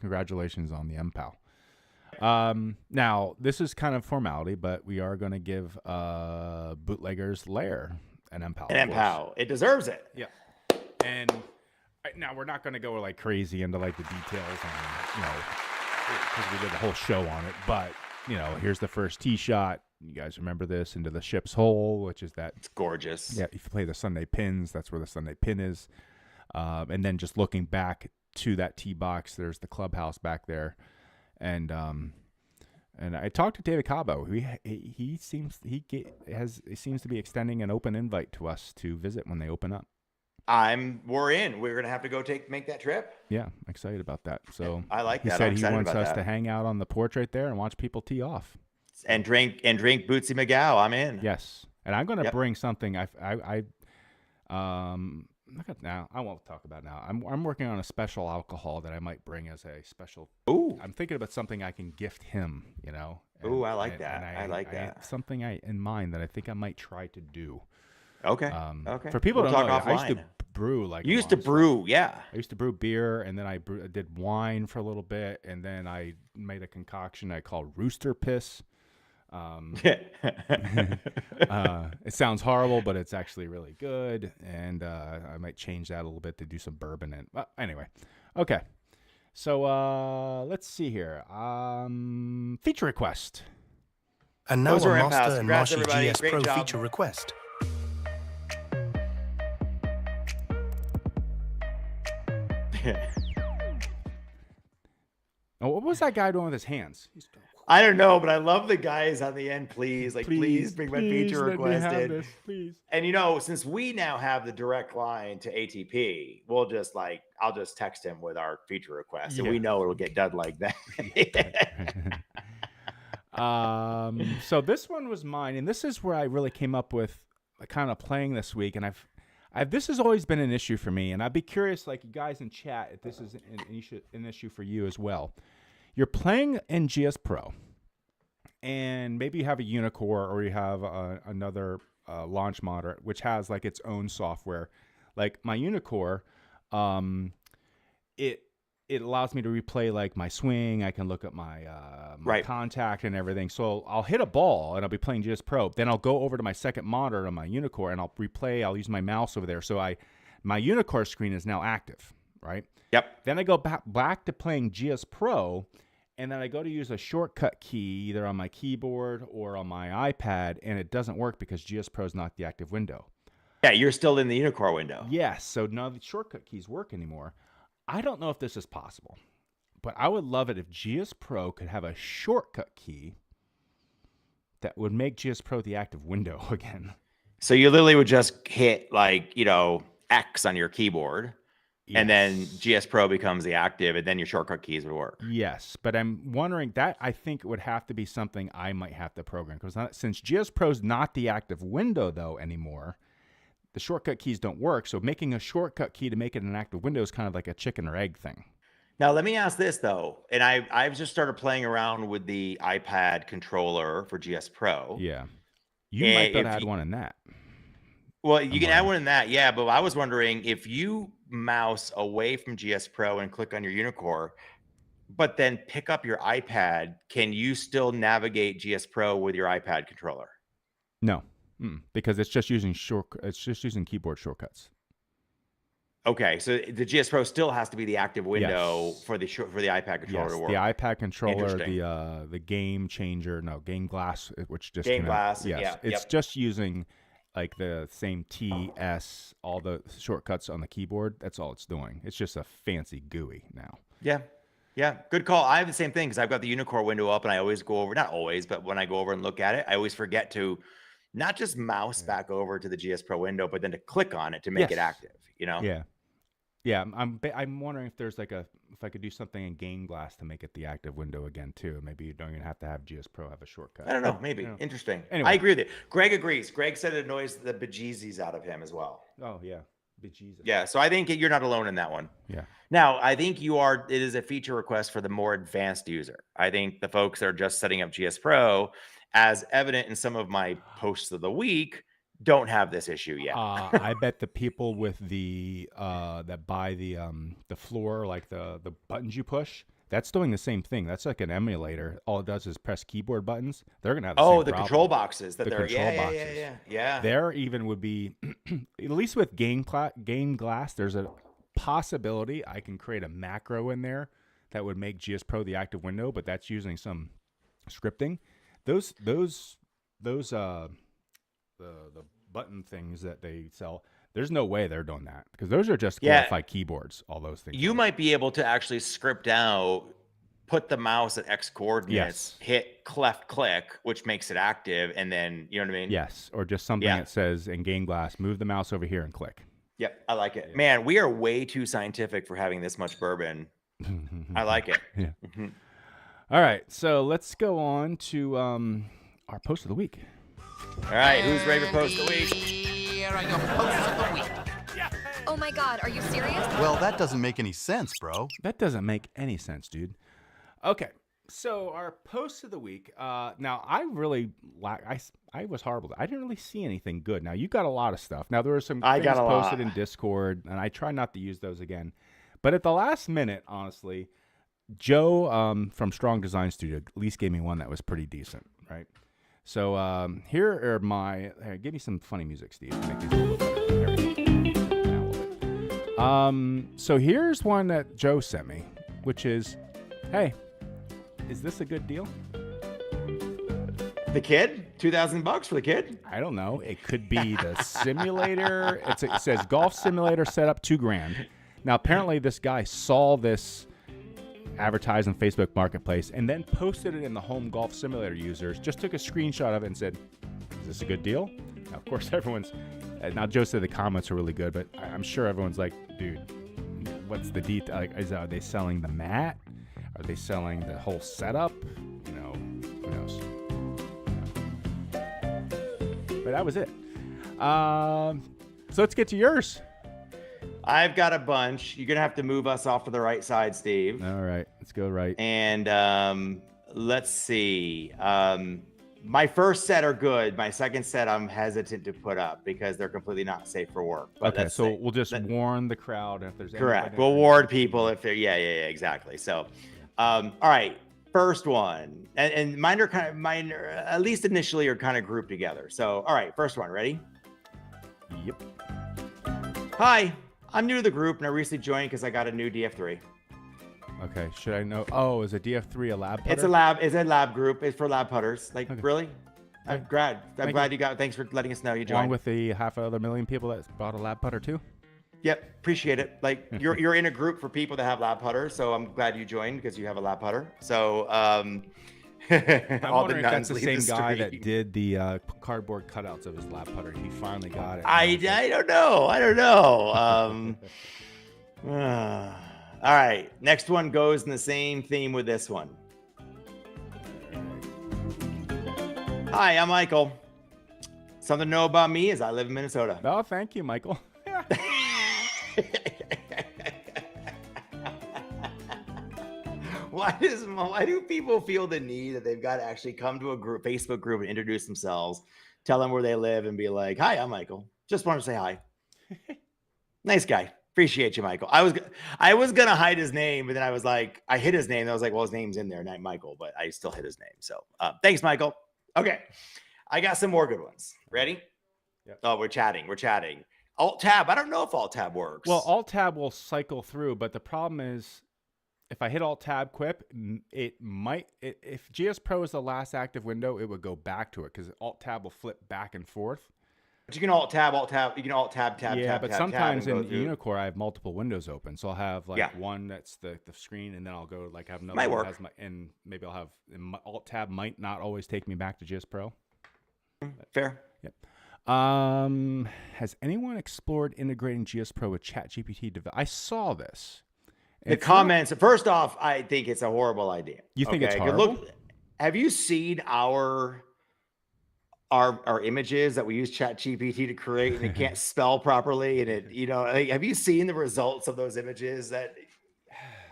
Congratulations on the MPAL. Now this is kind of formality, but we are going to give Bootlegger's Lair an MPAL. An MPAL. It deserves it. Yeah. And now we're not going to go like crazy into like the details and because we did the whole show on it. But here's the first tee shot. You guys remember this into the ship's hole, which is that. It's gorgeous. Yeah. If you play the Sunday pins, that's where the Sunday pin is. And then just looking back to that tee box, there's the clubhouse back there. And I talked to David Cabo. He seems to be extending an open invite to us to visit when they open up. We're in. We're gonna have to go make that trip. Yeah, I'm excited about that. So I like that. He said he wants us to hang out on the porch right there and watch people tee off and drink Bootsy McGow. I'm in. Yes, and I'm gonna bring something. Look at now. I won't talk about it now. I'm working on a special alcohol that I might bring as a special. Ooh. I'm thinking about something I can gift him. Ooh, I like that. I like that. I have something in mind that I think I might try to do. Okay. Okay. For people who don't know, I used to brew like. You used to brew, yeah. I used to brew beer, and then I did wine for a little bit, and then I made a concoction I called Rooster Piss. It sounds horrible, but it's actually really good, and I might change that a little bit to do some bourbon in. Well, anyway, okay. So let's see here. Feature request. And now Those are a Master and Congrats, Marshy everybody. GS Great Pro job. feature request. Oh, what was that guy doing with his hands? I don't know, but I love the guys on the end. Please bring my feature request in. Please. And since we now have the direct line to ATP, we'll just I'll just text him with our feature request, and we know it'll get done like that. So this one was mine, and this is where I really came up with kind of playing this week, and this has always been an issue for me, and I'd be curious, like you guys in chat, if this is an issue for you as well. You're playing in GS Pro, and maybe you have a Unicore or you have another launch monitor which has like its own software. Like my Unicore, it allows me to replay like my swing. I can look at my contact and everything. So I'll hit a ball and I'll be playing GS Pro. Then I'll go over to my second monitor on my Unicore and I'll replay. I'll use my mouse over there. So my Unicore screen is now active, right? Yep. Then I go back to playing GS Pro, and then I go to use a shortcut key either on my keyboard or on my iPad, and it doesn't work because GS Pro is not the active window. Yeah, you're still in the Unicore window. Yes, so none of the shortcut keys work anymore. I don't know if this is possible, but I would love it if GS Pro could have a shortcut key that would make GS Pro the active window again. So you literally would just hit X on your keyboard. Yes. And then GS Pro becomes the active, and then your shortcut keys would work. Yes, but I'm wondering that I think it would have to be something I might have to program, because since GS Pro is not the active window though anymore, the shortcut keys don't work. So making a shortcut key to make it an active window is kind of like a chicken or egg thing. Now let me ask this though, and I've just started playing around with the iPad controller for GS Pro. Yeah, you might be able to add one in that. Well, you can add one in that, yeah. But I was wondering if you mouse away from GS Pro and click on your Unicore, but then pick up your iPad, can you still navigate GS Pro with your iPad controller? No, because it's just using keyboard shortcuts. Okay, so the GS Pro still has to be the active window for the iPad controller to work. The iPad controller, the game changer, game glass, which just game glass. Yes, yeah, it's just using like the same TS, all the shortcuts on the keyboard. That's all it's doing. It's just a fancy GUI now. Yeah, good call. I have the same thing because I've got the Unicore window up, and I always go over, not always, but when I go over and look at it, I always forget to not just mouse back over to the GS Pro window, but then to click on it to make it active. Yeah. I'm wondering if there's if I could do something in Game Glass to make it the active window again too. Maybe you don't even have to have GS Pro have a shortcut. I don't know. Maybe interesting. Anyway. I agree with it. Greg agrees. Greg said it annoys the bejesus out of him as well. Oh yeah, bejesus. Yeah. So I think you're not alone in that one. Yeah. Now I think you are. It is a feature request for the more advanced user. I think the folks that are just setting up GS Pro, as evident in some of my posts of the week, don't have this issue yet. I bet the people with the that buy the floor, like the buttons you push, that's doing the same thing. That's like an emulator. All it does is press keyboard buttons. They're gonna have the same problem. Control boxes that yeah. There even would be at least with Game Glass. There's a possibility I can create a macro in there that would make GS Pro the active window, but that's using some scripting. Those the button things that they sell, there's no way they're doing that because those are just glorified keyboards, all those things. You might be able to actually script out, put the mouse at X coordinates, hit cleft click, which makes it active, and then, you know what I mean? Yes, or just something that says in Game Glass, move the mouse over here and click. Yep, I like it. Yeah. Man, we are way too scientific for having this much bourbon. I like it. Yeah. Mm-hmm. All right, so let's go on to our post of the week. All right, who's ready for post of the week? Here are your posts of the week. Oh my God, are you serious? Well, that doesn't make any sense, bro. That doesn't make any sense, dude. Okay, so our post of the week. Now, I really I I was horrible. I didn't really see anything good. Now you got a lot of stuff. Now there were some I things got a posted lot. in Discord, and I try not to use those again. But at the last minute, honestly, Joe from Strong Design Studio at least gave me one that was pretty decent, right? So here are my. Give me some funny music, Steve. To make these a little better. There we go. Now a little bit. So here's one that Joe sent me, which is, hey, is this a good deal? The kid, $2,000 for the kid. I don't know. It could be the simulator. It says golf simulator setup $2,000. Now apparently this guy saw this advertised on Facebook Marketplace and then posted it in the home golf simulator users. Just took a screenshot of it and said, "Is this a good deal?" Now of course everyone's. Now Joe said the comments are really good, but I'm sure everyone's like, "Dude, what's the detail? Like, are they selling the mat? Are they selling the whole setup? You know, who knows?" But that was it. So let's get to yours. I've got a bunch. You're gonna have to move us off to the right side, Steve. All right, let's go right. And let's see. My first set are good. My second set I'm hesitant to put up because they're completely not safe for work. But Okay, so we'll just warn the crowd if there's correct. We'll warn people if they're yeah, exactly. So all right. First one, and mine are at least initially are kind of grouped together. So, all right, first one, ready? Yep. Hi, I'm new to the group and I recently joined because I got a new DF3. Okay, should I know? Oh, is a DF3 a lab putter? It's a lab group. It's for lab putters. Like, okay. Really? I'm glad you got. Thanks for letting us know you joined. Along with the half other million people that bought a lab putter too. Yep, appreciate it. Like you're in a group for people that have lab putters, so I'm glad you joined because you have a lab putter. So I'm wondering if that's the same guy that did the cardboard cutouts of his lab putter. He finally got it. I don't know. All right, next one goes in the same theme with this one. Hi, I'm Michael. Something to know about me is I live in Minnesota. Oh, thank you, Michael. Why do people feel the need that they've got to actually come to a group, Facebook group, and introduce themselves, tell them where they live, and be like, "Hi, I'm Michael. Just wanted to say hi." Nice guy. Appreciate you, Michael. I was gonna hide his name, but then I was like, I hid his name. And I was like, well, his name's in there, not Michael, but I still hid his name. So thanks, Michael. Okay, I got some more good ones. Ready? Yep. Oh, we're chatting. Alt tab. I don't know if Alt tab works. Well, Alt tab will cycle through, but the problem is, if I hit Alt tab quick, it might. If GS Pro is the last active window, it would go back to it because Alt tab will flip back and forth. But you can Alt tab. You can Alt tab. Yeah, but sometimes in Unicore I have multiple windows open, so I'll have like one that's the screen, and then I'll go like have another one that has and maybe I'll have Alt tab might not always take me back to GS Pro. Fair. Yep. Has anyone explored integrating GS Pro with ChatGPT? I saw this. The comments. First off, I think it's a horrible idea. You think it's horrible? Look, have you seen our images that we use ChatGPT to create, and it can't spell properly, and it like, have you seen the results of those images? That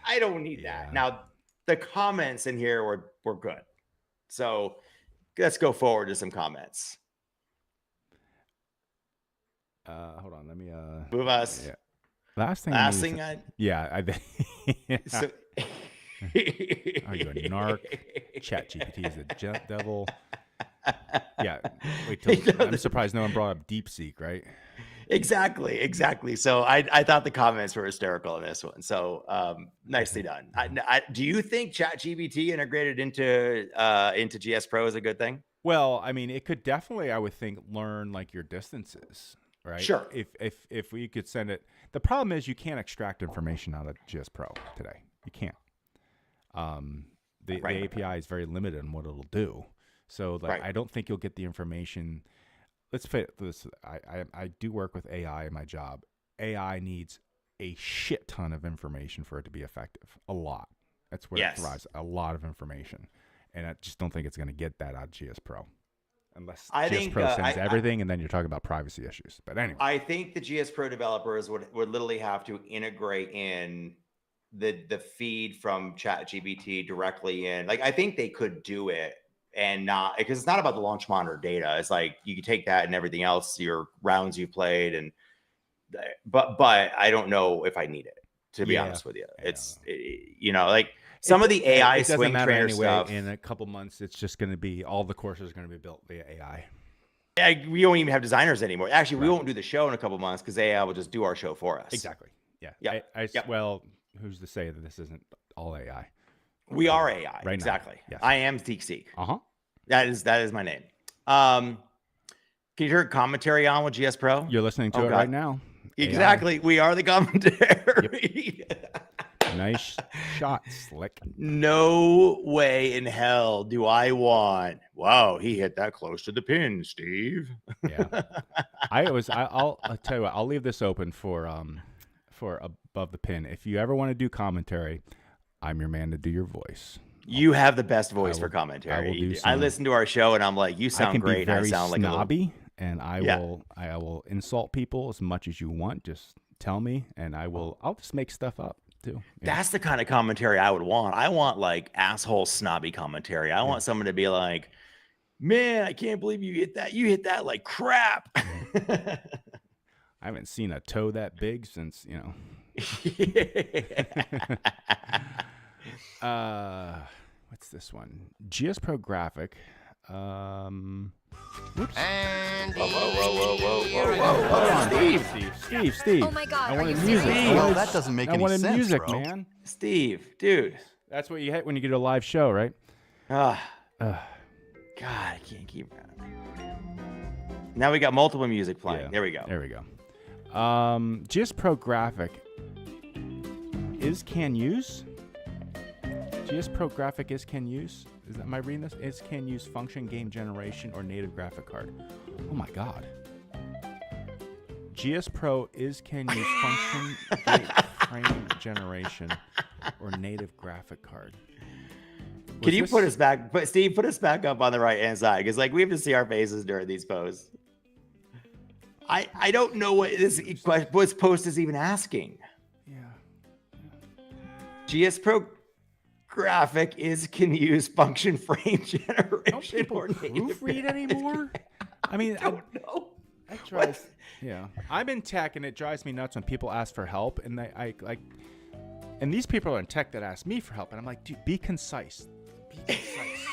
I don't need that. Now the comments in here were good, so let's go forward to some comments. Hold on, let me move us. Yeah. Last thing. I so, are you a narc? ChatGPT is a devil. Yeah. Wait I'm surprised no one brought up DeepSeek, right? Exactly. So I thought the comments were hysterical in this one. So nicely done. Do you think ChatGPT integrated into GS Pro is a good thing? Well, I mean, it could definitely, I would think, learn like your distances, right? Sure. If we could send it. The problem is you can't extract information out of GS Pro today. You can't. The API is very limited in what it'll do. So I don't think you'll get the information. Let's fit this. I do work with AI in my job. AI needs a shit ton of information for it to be effective. A lot. That's where it thrives. A lot of information. And I just don't think it's going to get that out of GS Pro. Unless GS Pro sends everything, and then you're talking about privacy issues. But anyway. I think the GS Pro developers would literally have to integrate in the feed from ChatGPT directly in. Like, I think they could do it. and not because it's not about the launch monitor data. It's like you can take that and everything else, your rounds you've played, and but I don't know if I need it, to be honest with you. It's like some of the AI swing trainer stuff. In a couple months, it's just going to be all the courses are going to be built via AI. We don't even have designers anymore. Actually, we won't do the show in a couple months because AI will just do our show for us. Exactly. Yeah. Yeah. Well, who's to say that this isn't all AI? We are AI. Right exactly. Yes. I am TeekSeek. That is my name. Can you hear commentary on with GS Pro? You're listening to it right now. Exactly. AI. We are the commentary. Yep. Nice shot, Slick. No way in hell do I want. Wow, he hit that close to the pin, Steve. Yeah. I'll tell you what. I'll leave this open for above the pin. If you ever want to do commentary, I'm your man to do your voice. You have the best voice for commentary. I listen to our show and I'm like, you sound great. I can be very sound like snobby, and I will insult people as much as you want. Just tell me, and I'll just make stuff up too. That's the kind of commentary I would want. I want like asshole snobby commentary. I want someone to be like, man, I can't believe you hit that. You hit that like crap. I haven't seen a toe that big since, what's this one? GS Pro Graphic. Whoops. And whoa. Steve. Oh my God. I wanted are you music. serious? Well, that doesn't make any sense, music, bro. man. Steve, dude. That's what you hit when you get a live show, right? God, I can't keep that. Now we got multiple music playing. Yeah, there we go. GS Pro Graphic is can use. GS Pro Graphic is can use. Am I reading this? Is can use function game generation or native graphic card. Oh my God. GS Pro is can use function frame generation or native graphic card. Can you put us back? But Steve, put us back up on the right hand side because like we have to see our faces during these posts. I don't know what this post is even asking. Yeah. GS Pro Graphic is can use function frame generation. Don't people or native proofread anymore? I mean, I don't know. That drives. Yeah, I'm in tech, and it drives me nuts when people ask for help, and and these people are in tech that ask me for help, and I'm like, dude, be concise. Be concise.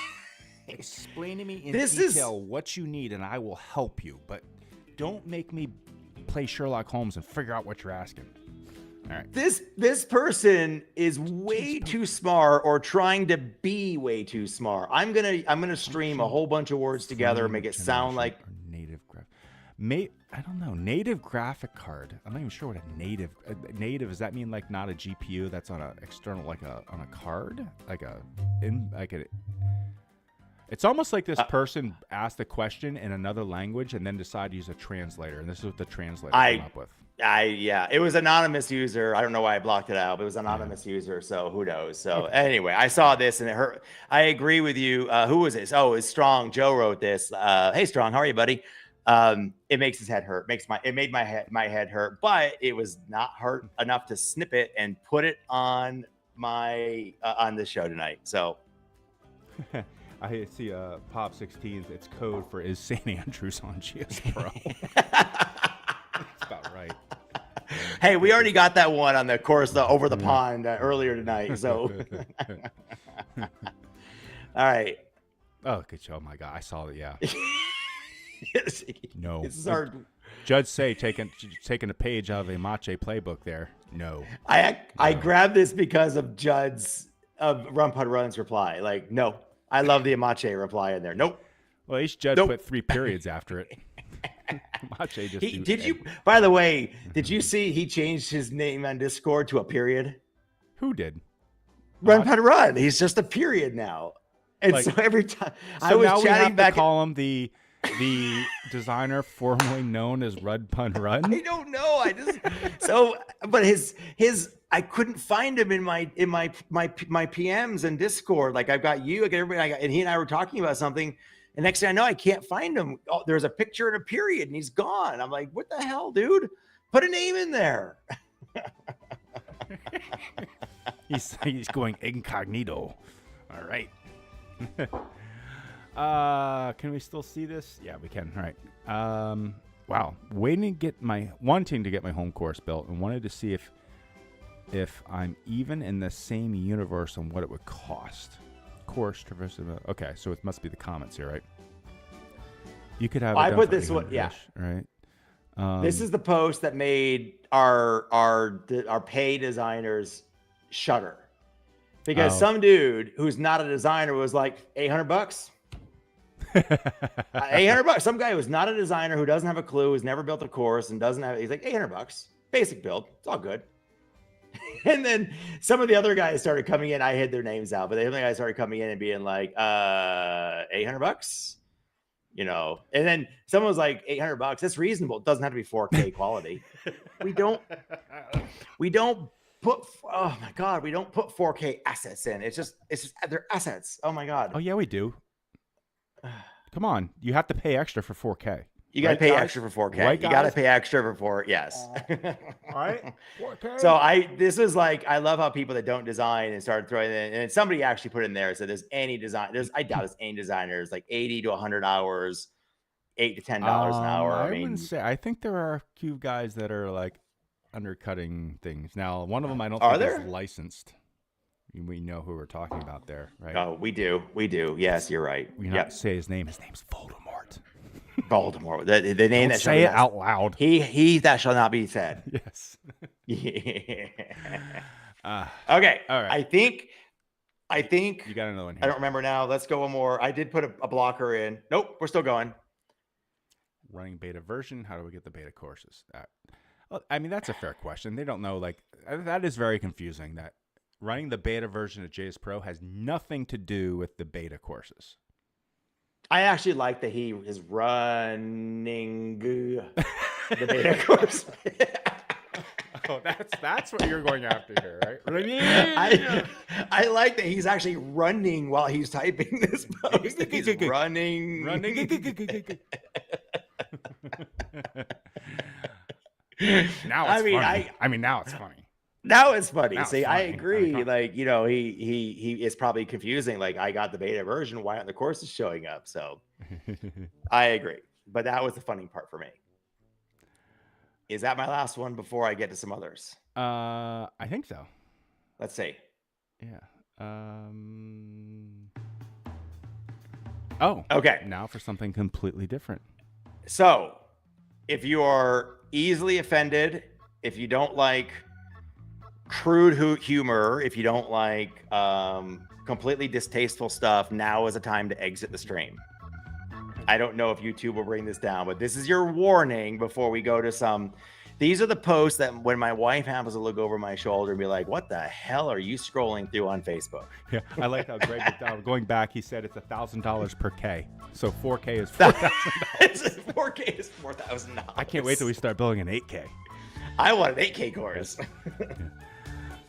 Explain to me in detail what you need, and I will help you. But don't make me play Sherlock Holmes and figure out what you're asking. All right. This person is way too smart or trying to be way too smart. I'm gonna stream a whole bunch of words together and make it sound like native graphic. I don't know. Native graphic card. I'm not even sure what a native does that mean like not a GPU that's on a external on a card? It's almost like this person asked a question in another language and then decided to use a translator, and this is what the translator came up with. It was anonymous user. I don't know why I blocked it out, but it was anonymous user, so who knows? So anyway, I saw this and it hurt. I agree with you. Who was this? Oh, it's Strong. Joe wrote this. Hey Strong, how are you, buddy? It makes his head hurt. It made my head hurt, but it was not hurt enough to snip it and put it on my on this show tonight. So I see Pop 16. It's code for is St. Andrews on GS Pro. That's about right. Hey, we already got that one on the course over the pond earlier tonight. So, all right. Oh, good show. Oh my God, I saw it. Yeah. No. This is our Judge Say taking a page out of a Mache playbook there. No. I grabbed this because of Judd's Run Pud Run's reply. Like, no. I love the Amache reply in there. Nope. Well, at least Judd put 3 periods after it. Amache just by the way, did you see he changed his name on Discord to a period? Who did? Run Pud Run. He's just a period now. And so every time I was chatting back, call him the designer formerly known as Run Pud Run. I don't know. But his I couldn't find him in my PMs and Discord. Like I've got you, I got everybody, and he and I were talking about something. And next thing I know, I can't find him. Oh, there's a picture and a period, and he's gone. I'm like, what the hell, dude? Put a name in there. He's going incognito. All right. Can we still see this? Yeah, we can. All right. Wow. Wanting to get my home course built and wanted to see if I'm even in the same universe on what it would cost. Course traversing. Okay, so it must be the comments here, right? You could have. I put this one. Yeah. Right. This is the post that made our pay designers shudder, because some dude who's not a designer was like $800. $800. Some guy who's not a designer, who doesn't have a clue, who's never built a course and doesn't have. He's like $800, basic build. It's all good. And then some of the other guys started coming in. I hid their names out, but the other guys started coming in and being like, $800, you know. And then someone was like, $800. That's reasonable. It doesn't have to be 4K quality. we don't put. Oh my God, we don't put 4K assets in. It's just they're assets. Oh my God. Oh yeah, we do. Come on, you have to pay extra for 4K. You got to pay extra for 4K. Right, you got to pay extra for 4. Yes. All right. 4K. So this is like, I love how people that don't design and started throwing in, and somebody actually put in there, so there's any design, I doubt there's any designers like 80 to 100 hours, $8 to $10 an hour. I wouldn't say. I think there are a few guys that are like undercutting things. Now, one of them I don't think is licensed. We know who we're talking about there, right? Oh, we do. Yes, you're right. We not say his name. His name's Voldemort. Voldemort. The name don't that say it out loud. He that shall not be said. Yes. Yeah. All right. Okay. I think you got another one here. I don't remember now. Let's go one more. I did put a blocker in. Nope, we're still going. Running beta version. How do we get the beta courses? Well, I mean, that's a fair question. They don't know. Like, that is very confusing. That running the beta version of JS Pro has nothing to do with the beta courses. I actually like that he is running the beta course. Oh, that's what you're going after here, right? I like that he's actually running while he's typing this post. He's running. Now it's funny. I mean, now it's funny. Now it's funny. Now See, it's I funny. agree. Like, you know, he is probably confusing. Like, I got the beta version. Why aren't the courses showing up? So I agree. But that was the funny part for me. Is that my last one before I get to some others? I think so. Let's see. Yeah. Oh, okay. Now for something completely different. So if you are easily offended, if you don't like crude humor, if you don't like completely distasteful stuff, now is a time to exit the stream. I don't know if YouTube will bring this down, but this is your warning before we go to some. These are the posts that when my wife happens to look over my shoulder and be like, what the hell are you scrolling through on Facebook? Yeah, I like how Greg McDowell, going back, he said it's $1,000 per K. So 4K is $4,000. 4K is $4,000. I can't wait till we start building an 8K. I want an 8K course.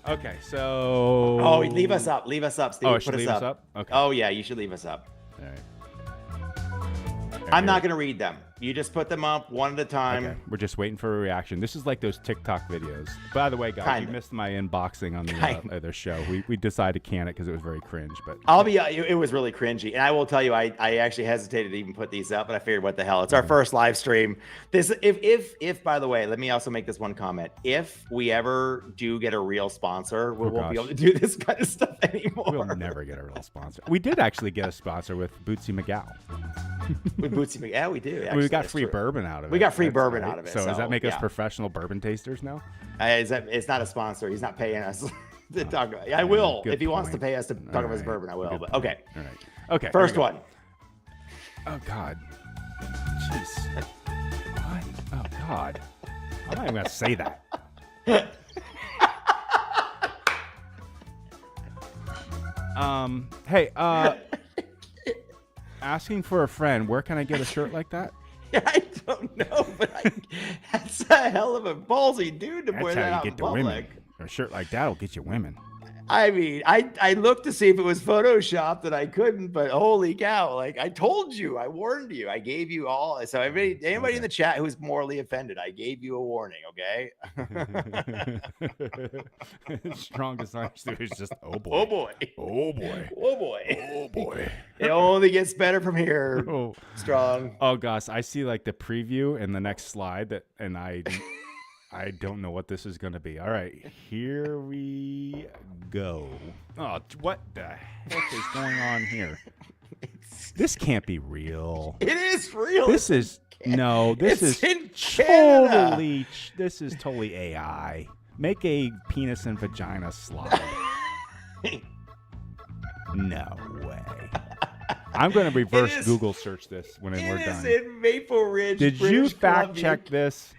Okay, so. Oh, leave us up. Leave us up, Steve. Oh, I should leave us up? Okay. Oh, yeah, you should leave us up. All right. I'm not going to read them. You just put them up one at a time. Okay. We're just waiting for a reaction. This is like those TikTok videos. By the way, guys, you missed my unboxing on the other show. We decided to can it because it was very cringe. But it was really cringy. And I will tell you, I actually hesitated to even put these up, but I figured, what the hell? It's our first live stream. If by the way, let me also make this one comment. If we ever do get a real sponsor, we won't be able to do this kind of stuff anymore. We'll never get a real sponsor. We did actually get a sponsor with Bootsy McGow. With Bootsy McGow, yeah, we do. Actually, we got free bourbon out of it. We got free bourbon out of it. So does that make us professional bourbon tasters now? It's not a sponsor. He's not paying us to talk about it. I will. If he wants to pay us to talk about his bourbon, I will. But okay. All right. Okay. First one. Oh, God. Jeez. What? Oh, God. I'm not even going to say that. Hey, asking for a friend, where can I get a shirt like that? I don't know, but that's a hell of a ballsy dude to wear that out in public. Women. A shirt like that will get you women. I mean, I looked to see if it was photoshopped and I couldn't, but holy cow. Like I told you, I warned you, I gave you all. So anybody in the chat who's morally offended, I gave you a warning. Okay. Strongest answer is just, oh boy. Oh boy. Oh boy. Oh boy. Oh boy. It only gets better from here. Oh. Strong. Oh gosh, I see like the preview and the next slide and I don't know what this is going to be. All right, here we go. Oh, what the heck is going on here? This can't be real. It is real. This is in Canada. This is totally AI. Make a penis and vagina slide. No way. I'm going to reverse Google search this when we're done. It is in Maple Ridge. Did British you fact Columbia. check this?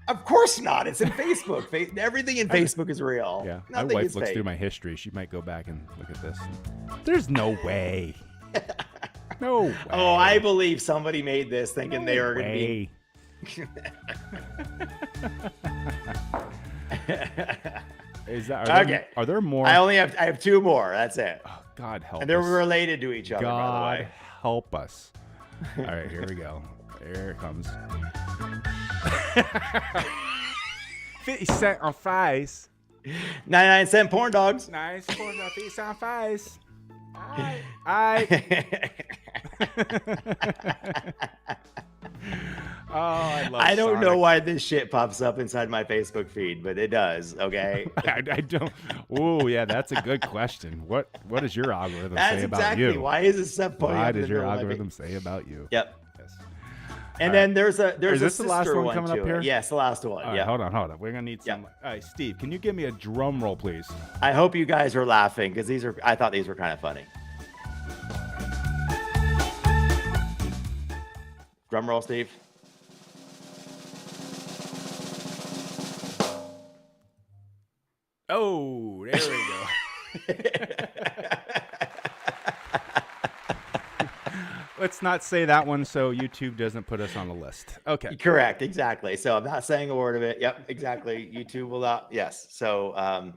Of course not. It's in Facebook. Everything in Facebook is real. Yeah, Nothing my wife is looks fake. through my history. She might go back and look at this. There's no way. No way. Oh, I believe somebody made this thinking they were going to be. Is that okay? Are there more? I have two more. That's it. Oh, God help And they're us. related to each other, by the God way. help us. All right, here we go. There it comes. 50 cent on fries. 99-cent porn dogs. Nice. 50 cent on fries. Oh, I love I don't know Sonic. why this shit pops up inside my Facebook feed, but it does. Okay. I don't. Oh, yeah, that's a good question. What does your algorithm That's say about exactly you? why is this stuff popping Why up in does the your middle of my algorithm say about you? Yep. Yes. And All then right. there's Is a this the last sister one coming up to it. here? Yes, the last one. All right, Yeah. hold on. We're gonna need some. Yeah. All right, Steve, can you give me a drum roll, please? I hope you guys are laughing because I thought these were kind of funny. Drum roll, Steve. Oh, there we go. Let's not say that one so YouTube doesn't put us on the list. Okay. Correct, exactly. So I'm not saying a word of it. Yep, exactly. YouTube will not. Yes. So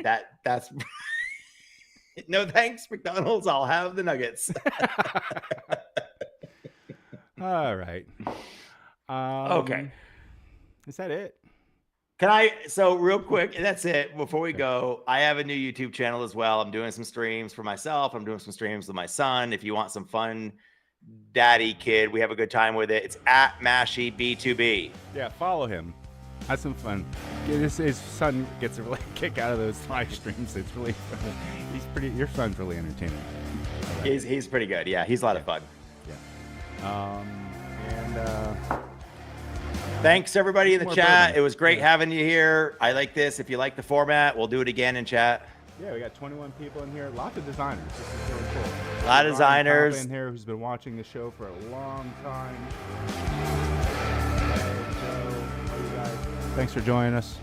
that's no thanks, McDonald's. I'll have the nuggets. All right. Okay. Is that it? So real quick, that's it. Before we go, I have a new YouTube channel as well. I'm doing some streams for myself. I'm doing some streams with my son. If you want some fun daddy kid, we have a good time with it. It's at Mashy B2B. Yeah, follow him. Have some fun. His son gets a really kick out of those live streams. It's really fun. Your son's really entertaining. He's pretty good. Yeah, he's a lot of fun. Yeah. Thanks everybody in the More chat. bourbon. It was great having you here. I like this. If you like the format, we'll do it again in chat. Yeah, we got 21 people in here. Lots of designers. This is really cool. A lot of Brian designers. Papa in here who's been watching the show for a long time. Thanks for joining us.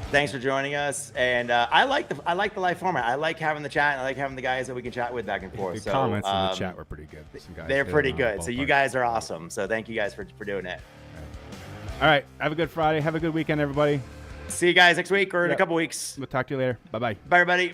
Thanks for joining us. And I like the live format. I like having the chat. And I like having the guys that we can chat with back and forth. The comments in the chat were pretty good. Some guys they're hit pretty it on good. the So you ballpark. guys are awesome. So thank you guys for doing it. All right. Have a good Friday. Have a good weekend, everybody. See you guys next week or in a couple weeks. We'll talk to you later. Bye-bye. Bye, everybody.